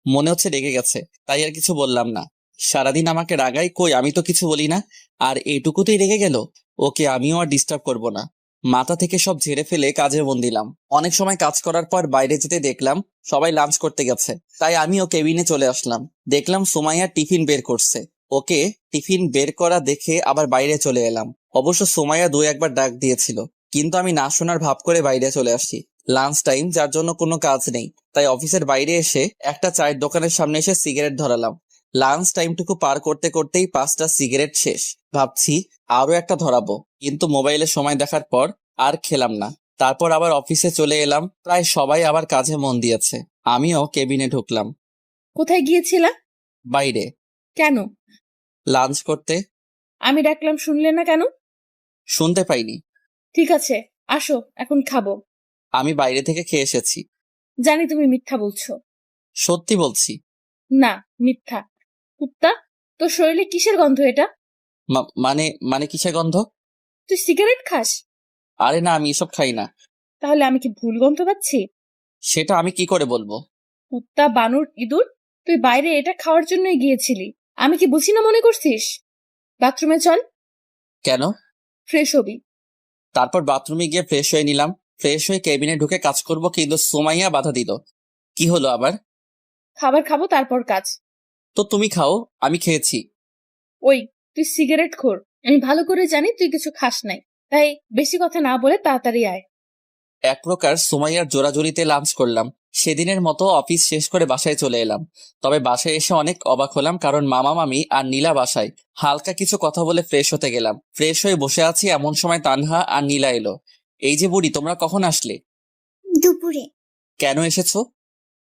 মনে হচ্ছে রেগে গেছে, তাই আর কিছু বললাম না। সারাদিন আমাকে রাগাই, কই আমি তো কিছু বলি না, আর এইটুকুতেই রেগে গেল। ওকে আমিও আর ডিস্টার্ব করব না। মাথা থেকে সব ঝেড়ে ফেলে কাজে মন দিলাম। অনেক সময় কাজ করার পর বাইরে যেতে দেখলাম সবাই লাঞ্চ করতে গেছে, তাই আমিও কেবিনে চলে আসলাম। দেখলাম সুমাইয়া টিফিন বের করছে। ওকে টিফিন বের করা দেখে আবার বাইরে চলে এলাম। অবশ্য সুমাইয়া 2-1 বার ডাক দিয়েছিল, কিন্তু আমি না শোনার ভাব করে বাইরে চলে আসি। লাঞ্চ টাইম, যার জন্য কোনো কাজ নেই, তাই অফিসের বাইরে এসে একটা চায়ের দোকানের সামনে এসে সিগারেট ধরালাম। লাঞ্চ টাইমটুকু পার করতে করতেই 5টা সিগারেট শেষ। ভাবছি আরো একটা ধরাবো, কিন্তু মোবাইলে সময় দেখার পর আর খেলাম না। তারপর আবার অফিসে চলে এলাম। প্রায় সবাই আবার কাজে মন দিয়েছে। আমিও কেবিনে ঢুকলাম। কোথায় গিয়েছিলা? বাইরে। কেন? লাঞ্চ করতে। আমি ডাকলাম শুনলে না কেন? শুনতে পাইনি। ঠিক আছে, আসো, এখন খাবো। আমি বাইরে থেকে খেয়ে এসেছি। জানি তুমি মিথ্যা বলছো। সত্যি বলছি। না, মিথ্যা। কুত্তা, তোর শরীরে কিসের গন্ধ এটা? মানে কিসের গন্ধ? তুই সিগারেট খাস? আরে না, আমি এসব খাই না। তাহলে আমি কি ভুল গন্ধ পাচ্ছি? সেটা আমি কি করে বলবো? কুত্তা, বানর, ইঁদুর, তুই বাইরে এটা খাওয়ার জন্যই গিয়েছিলি। আমি কি বুঝি না মনে করছিস? বাথরুমে চল। কেন? ফ্রেশ হবি। তারপর বাথরুমে গিয়ে ফ্রেশ হয়ে নিলাম। ফ্রেশ হয়ে কেবিনে ঢুকে কাজ করব, কিন্তু সুমাইয়া বাধা দিল। কি হলো আবার? খাবার খাবো, তারপর কাজ। তো তুমি খাও, আমি খেয়েছি। ওই, তুই সিগারেট খোর। আমি ভালো করে জানি তুই কিছু খাস নাই, তাই বেশি কথা না বলে তাড়াতাড়ি আয়। এক প্রকার সুমাইয়ার জোরাজুরিতে লাঞ্চ করলাম। সেদিনের মতো অফিস শেষ করে বাসায় চলে এলাম। তবে বাসায় এসে অনেক অবাক হলাম, কারণ মামা মামি আর নীলা বাসায়। হালকা কিছু কথা বলে ফ্রেশ হতে গেলাম। ফ্রেশ হয়ে বসে আছি, এমন সময় তানহা আর নীলা এলো। এই যে বুড়ি, তোমরা কখন আসলে? দুপুরে। কেন এসেছো?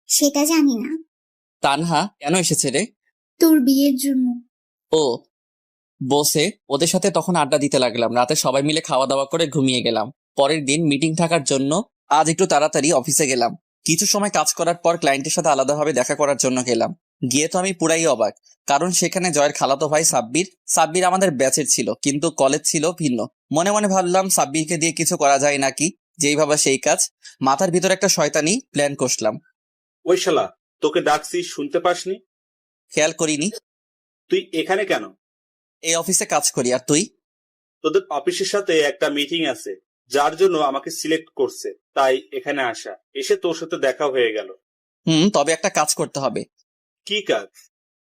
সেটা জানি না। তানহা কেন এসেছে রে? তোর বিয়ের জন্য। ও। বসে ওদের সাথে তখন আড্ডা দিতে লাগলাম। রাতে সবাই মিলে খাওয়া দাওয়া করে ঘুমিয়ে গেলাম। পরের দিন মিটিং থাকার জন্য আজ একটু তাড়াতাড়ি অফিসে গেলাম। কিছু সময় কাজ করার পর ক্লায়েন্টের সাথে আলাদাভাবে দেখা করার জন্য গেলাম। গিয়ে তো আমি পুরাই অবাক, কারণ সেখানে জয়ের খালাতো ভাই সাব্বির আমাদের ব্যাচের ছিল, কিন্তু কলেজ ছিল ভিন্ন। মনে মনে ভাবলাম সাব্বিরকে দিয়ে কিছু করা যায় নাকি, যেই ভাবা সেই কাজ। মাথার ভিতর একটা শয়তানি প্ল্যান কষলাম। ওই শালা, তোকে ডাকছি শুনতে পাসনি? খেয়াল করিনি। তুই এখানে কেন? এই অফিসে কাজ করি। আর তুই? তোদের অফিসের সাথে একটা মিটিং আছে, যার জন্য আমাকে সিলেক্ট করছে, তাই এখানে আসা। এসে তোর সাথে দেখা হয়ে গেল। তবে একটা কাজ করতে হবে। কি কাজ?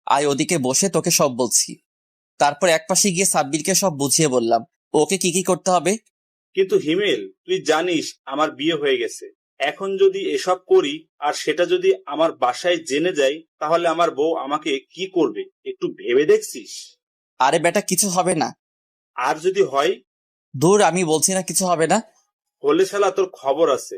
আয় ওদিকে বসে তোকে সব বলছি। তারপর একপাশে গিয়ে সাব্বিরকে সব বুঝিয়ে বললাম ওকে কি কি করতে হবে। কিন্তু হিমেল, তুই জানিস আমার বিয়ে হয়ে গেছে। এখন যদি এসব করি আর সেটা যদি আমার বাসায় জেনে যায়, তাহলে আমার বউ আমাকে কি করবে একটু ভেবে দেখছিস? আরে বেটা, কিছু হবে না। আর যদি হয়? দূর, আমি বলছি না কিছু হবে না। হলে শালা তোর খবর আছে।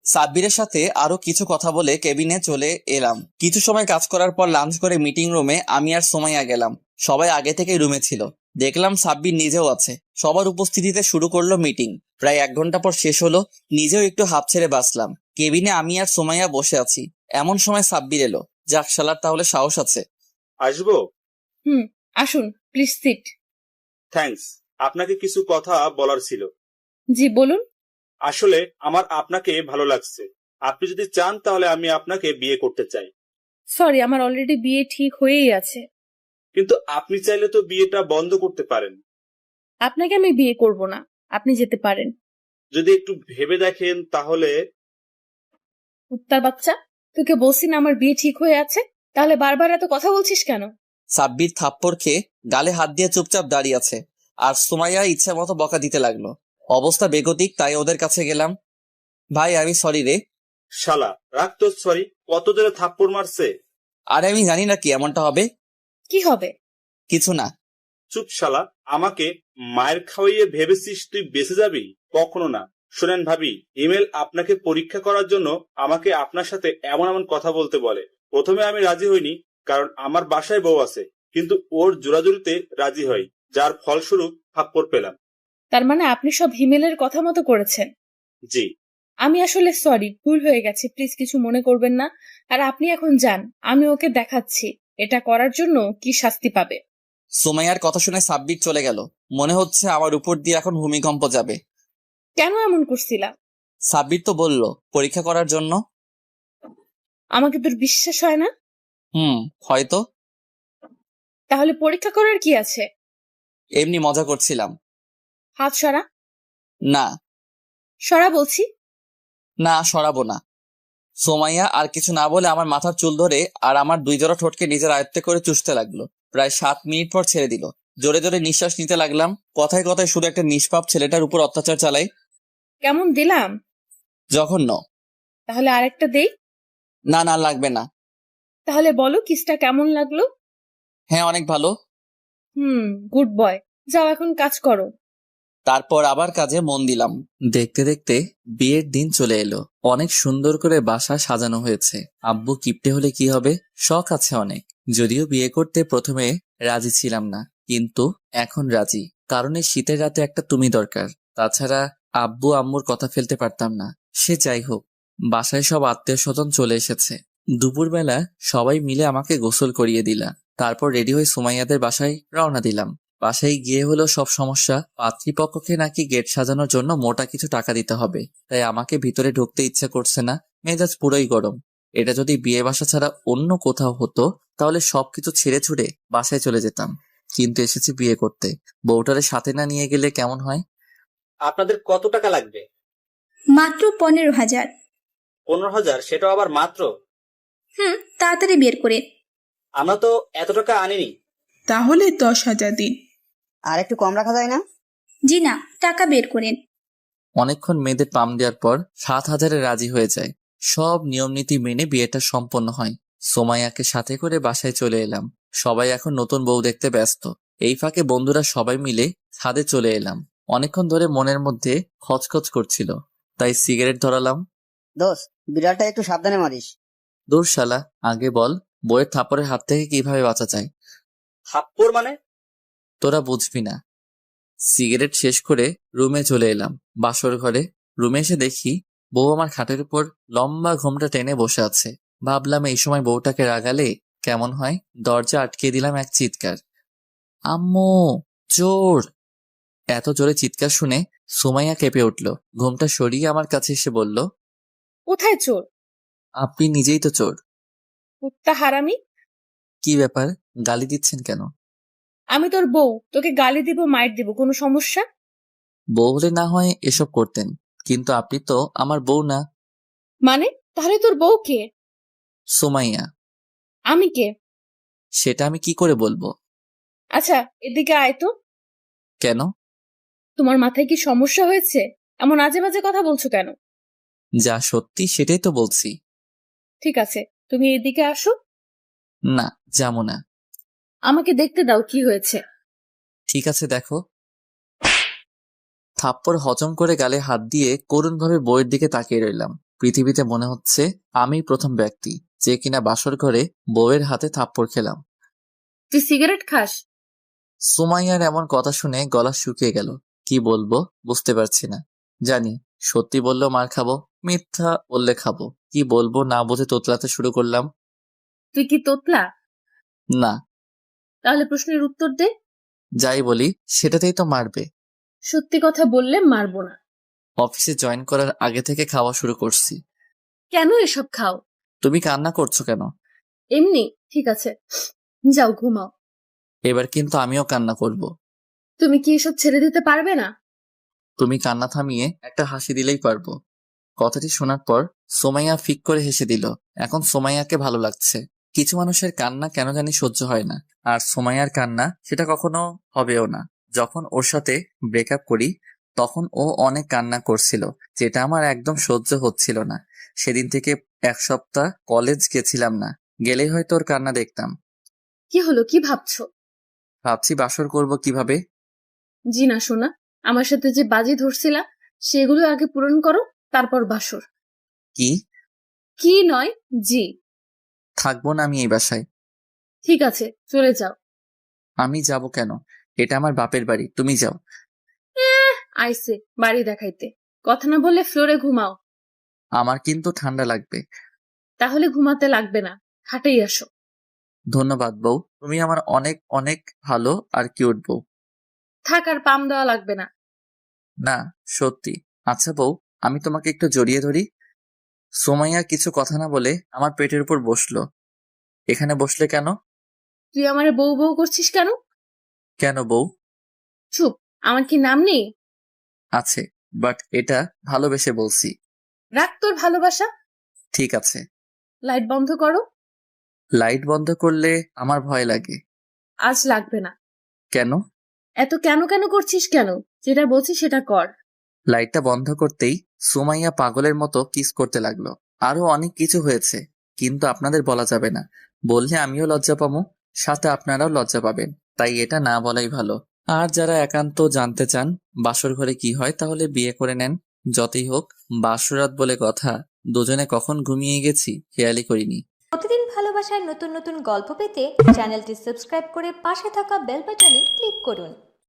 সাব্বিরের সাথে আরো কিছু কথা বলে কেবিনে চলে এলাম। কিছু সময় কাজ করার পর লাঞ্চ করে মিটিং রুমে আমি আর সোমাইয়া গেলাম। সবাই আগে থেকেই রুমে ছিল। দেখলাম সাব্বির নিজেও আছে। সবার উপস্থিতিতে শুরু করলো মিটিং। প্রায় 1 ঘন্টা পর শেষ হলো। নিজেও একটু হাঁপ ছেড়ে বাঁচলাম। কেবিনে আমি আর সোমাইয়া বসে আছি। এমন সময় সাব্বির এলো। যাক, শালার তাহলে সাহস আছে। আসবো? আসুন প্লিজ সিট। থ্যাঙ্কস। আপনাকে কিছু কথা বলার ছিল। জি বলুন। আসলে আমার আপনাকে ভালো লাগছে। আপনি যদি চান তাহলে আমি আপনাকে বিয়ে করতে চাই। সরি, আমার অলরেডি বিয়ে ঠিক হয়েই আছে। কিন্তু আপনি চাইলে তো বিয়েটা বন্ধ করতে পারেন। আপনাকে আমি বিয়ে করব না, আপনি যেতে পারেন। যদি একটু ভেবে দেখেন তাহলে। কুত্তার বাচ্চা, তোকে বলছি না আমার বিয়ে ঠিক হয়ে আছে, তাহলে বারবার এত কথা বলছিস কেন? সাব্বির থাপ্পড় খেয়ে গালে হাত দিয়ে চুপচাপ দাঁড়িয়ে আছে, আর সুমাইয়া ইচ্ছা মতো বকা দিতে লাগলো। অবস্থা বেগতিক, তাই ওদের কাছে গেলাম। ভাই, আমি সরি রে। শালা, রাখ তো সরি। কত জোরে থাপ্পড় মারছে। আরে আমি জানি না কি এমনটা হবে। কি হবে? কিছু না। চুপ শালা। আমাকে মায়ের খাওয়াইয়ে ভেবেছিস তুই বেঁচে যাবি? কখনো না। শোনেন ভাবি, ইমেল আপনাকে পরীক্ষা করার জন্য আমাকে আপনার সাথে এমন এমন কথা বলতে বলে। প্রথমে আমি রাজি হইনি, কারণ আমার বাসায় বউ আছে, কিন্তু ওর জোরাজুরিতে রাজি হই, যার ফলস্বরূপ থাপ্পড় পেলাম। তার মানে আপনি সব হিমেলের কথা মতো করেছেন? জি। আমি আসলে সরি, ভুল হয়ে গেছে, প্লিজ কিছু মনে করবেন না। আর আপনি এখন যান, আমি ওকে দেখাচ্ছি এটা করার জন্য কি শাস্তি পাবে। সুমাইয়ার কথা শুনে সাব্বির চলে গেল। মনে হচ্ছে আমার উপর দিয়ে এখন ভূমিকম্প যাবে। কেন এমন করছিলা? সাব্বির তো বলল পরীক্ষা করার জন্য। আমাকে তোর বিশ্বাস হয় না? হয়তো। তাহলে পরীক্ষা করার কি আছে? এমনি মজা করছিলাম। হাত সরা। না। সরা বলছি। না, সরাবো না। সোমাইয়া আর কিছু না বলে আমার মাথার চুল ধরে আর আমার 2 জোড়া ঠোঁটকে নিজের আয়ত্তে করে চুষতে লাগলো। প্রায় 7 মিনিট পর ছেড়ে দিল। জোরে জোরে নিঃশ্বাস নিতে লাগলাম। কথায় কথায় শুধু একটা নিষ্পাপ ছেলেটার উপর অত্যাচার চালাই। কেমন দিলাম? জঘন্য। তাহলে আরেকটা দেই? না না, লাগবে না। তাহলে বলো কিসটা কেমন লাগলো? হ্যাঁ, অনেক ভালো। Good boy. যাও এখন কাজ করো। তারপর আবার কাজে মন দিলাম। দেখতে দেখতে বিয়ের দিন চলে এলো। অনেক সুন্দর করে বাসা সাজানো হয়েছে। আব্বু কিপটে হলে কি হবে, শখ আছে অনেক। যদিও বিয়ে করতে প্রথমে রাজি ছিলাম না, কিন্তু এখন রাজি, কারণ এই শীতের রাতে একটা তুমি দরকার। তাছাড়া আব্বু আম্মুর কথা ফেলতে পারতাম না। সে যাই হোক, বাসায় সব আত্মীয় স্বজন চলে এসেছে। দুপুরবেলা সবাই মিলে আমাকে গোসল করিয়ে দিলা। তারপর রেডি হয়ে সুমাইয়াদের বাসায় রওনা দিলাম। বাসায় গিয়ে হলো সব সমস্যা। পাত্রীপক্ষকে নাকি গেট সাজানোর জন্য মোটা কিছু টাকা দিতে হবে, তাই আমাকে ভিতরে ঢুকতে ইচ্ছে করছে না। মেজাজ পুরোই গরম। এটা যদি বিয়ে বাসা ছাড়া অন্য কোথাও হতো তাহলে সবকিছু ছেড়ে ছুড়ে বাসায় চলে যেতাম, কিন্তু এসেছি বিয়ে করতে। বউটারে সাথে না নিয়ে গেলে কেমন হয়? আপনাদের কত টাকা লাগবে? মাত্র 15,000। 15,000? সেটা আবার মাত্র? তাড়াতাড়ি বের করে। আমরা তো এত টাকা আনিনি। তাহলে 10,000 দিন। আর একটু কম রাখা যায় না? জি না, টাকা বের করেন। অনেকক্ষণ মেয়েদের পাম দেওয়ার পর 7,000-এ রাজি হয়ে যায়। সব নিয়মনীতি মেনে বিয়েটা সম্পন্ন হয়। সোমাইয়াকে সাথে করে বাসায় চলে এলাম। সবাই এখন নতুন বউ দেখতে ব্যস্ত। এই ফাঁকে বন্ধুরা সবাই মিলে ছাদে চলে এলাম। অনেকক্ষণ ধরে মনের মধ্যে খচখচ করছিল, তাই সিগারেট ধরালাম। দোস্ত, বিড়ালটা একটু সাবধানে মারিস। দূর শালা, আগে বল বইয়ের থাপ্পড়ের হাত থেকে কিভাবে বাঁচা যায়? থাপ্পড় মানে? তোরা বুঝবি না। সিগারেট শেষ করে রুমে চলে এলাম। বাসর ঘরে রুমে এসে দেখি বউ আমার খাটের উপর লম্বা ঘোমটা টেনে বসে আছে। ভাবলাম এই সময় বউটাকে রাগালে কেমন হয়। দরজা আটকে দিলাম এক চিৎকার, আম্মু চোর! এত জোরে চিৎকার শুনে সুমাইয়া কেঁপে উঠল। ঘোমটা সরিয়ে আমার কাছে এসে বলল, কোথায় চোর? আপনি নিজেই তো চোর। কুত্তা হারামি! কি ব্যাপার, গালি দিচ্ছেন কেন? আমি তোর বউ, তোকে গালি দিব মাইর দিব, কোনো সমস্যা? বউ হলে না হয় এসব করতেন, কিন্তু আপনি তো আমার বউ না। মানে তাহলে তোর বউ কে? সুমাইয়া। আমি কে? সেটা আমি কি করে বলবো? আচ্ছা এদিকে আয় তো। কেন? তোমার মাথায় কি সমস্যা হয়েছে? এমন আজে বাজে কথা বলছো কেন? যা সত্যি সেটাই তো বলছি। ঠিক আছে, তুমি এদিকে আসো। না, যাবো না। আমাকে দেখতে দাও কি হয়েছে। ঠিক আছে, দেখো। থাপ্পড় হজম করে গালে হাত দিয়ে করুণভাবে বইয়ের দিকে তাকিয়ে রইলাম। পৃথিবীতে মনে হচ্ছে আমি প্রথম ব্যক্তি যে কিনা বাসর ঘরে বউয়ের হাতে থাপ্পড় খেলাম। তুই সিগারেট খাস? সুমাইয়ার এমন কথা শুনে গলা শুকিয়ে গেল। কি বলবো বুঝতে পারছি না। জানি সত্যি বললেও মার খাবো, মিথ্যা বললে খাবো। কি বলবো না বুঝে তোতলাতে শুরু করলাম। তুই কি তোতলা? না। তাহলে প্রশ্নের উত্তর দে। যাই বলি সেটাতেই তো মারবে। সত্যি কথা বললে মারবো না। অফিসে জয়েন করার আগে থেকে খাওয়া শুরু করছি। কেন এসব খাও? তুমি কান্না করছো কেন? এমনি। ঠিক আছে, যাও ঘুমাও। এবার কিন্তু আমিও কান্না করব। তুমি কি এসব ছেড়ে দিতে পারবে না? তুমি কান্না থামিয়ে একটা হাসি দিলেই পারবো। কথাটি শোনার পর সোমাইয়া ফিক করে হেসে দিল। এখন সোমাইয়াকে ভালো লাগছে। কিছু মানুষের কান্না কেন জানি সহ্য হয় না, আর সোমাইয়ার কান্না সেটা কখনো হবেও না। যখন ওর সাথে ব্রেকআপ করি তখন ও অনেক কান্না করছিল, যেটা আমার একদম সহ্য হচ্ছিল না। সেদিন থেকে এক সপ্তাহ কলেজ গেছিলাম না, গেলেই হয়তো ওর কান্না দেখতাম। কি হলো, কি ভাবছো? ভাবছি বাসর করব কিভাবে। জি না সোনা, আমার সাথে যে বাজি ধরছিলা সেগুলো আগে পূরণ করো, তারপর বাসর। কি? কি নয়, জি। থাকবো না আমি এই বাসায়। ঠিক আছে, চলে যাও। আমি যাব কেন? এটা আমার বাপের বাড়ি, তুমি যাও। আইসে বাড়ি দেখাইতে, কথা না বললে ফ্লোরে ঘুমাও। আমার কিন্তু ঠান্ডা লাগবে। তাহলে ঘুমাতে লাগবে না, হাটেই আসো। ধন্যবাদ বউ, তুমি আমার অনেক অনেক ভালো আর কিউট বউ। থাক, আর পাম দেওয়া লাগবে না। না সত্যি। আচ্ছা বউ, আমি তোমাকে একটু জড়িয়ে ধরি। সোমাইয়া কিছু কথা না বলে আমার পেটের উপর বসলো। এখানে বসলে কেন? তুই আমারে বউ বউ করছিস কেন? কেন বউ? চুপ, আমার কি নাম নেই? আছে, বাট এটা ভালোবেসে বলছি। রাখ তোর ভালোবাসা। ঠিক আছে। লাইট বন্ধ করো। লাইট বন্ধ করলে আমার ভয় লাগে। আজ লাগবে না। কেন? এত কেন কেন করছিস কেন? যেটা বলছি সেটা কর। লাইটটা বন্ধ করতেই সুমাইয়া পাগলের মতো কিস করতে লাগলো। আরো অনেক কিছু হয়েছে, কিন্তু আপনাদের বলা যাবে না। বললে আমিও লজ্জা পাবো, সাথে আপনারাও লজ্জা পাবেন, তাই এটা না বলাই ভালো। আর যারা একান্ত জানতে চান বাসর ঘরে কি হয়, তাহলে বিয়ে করে নেন। যতই হোক বাসরাত বলে কথা, দুজনে কখন ঘুমিয়ে গেছি খেয়ালই করিনি। প্রতিদিন ভালোবাসায় নতুন নতুন গল্প পেতে চ্যানেলটি সাবস্ক্রাইব করে পাশে থাকা বেল বাটনে ক্লিক করুন।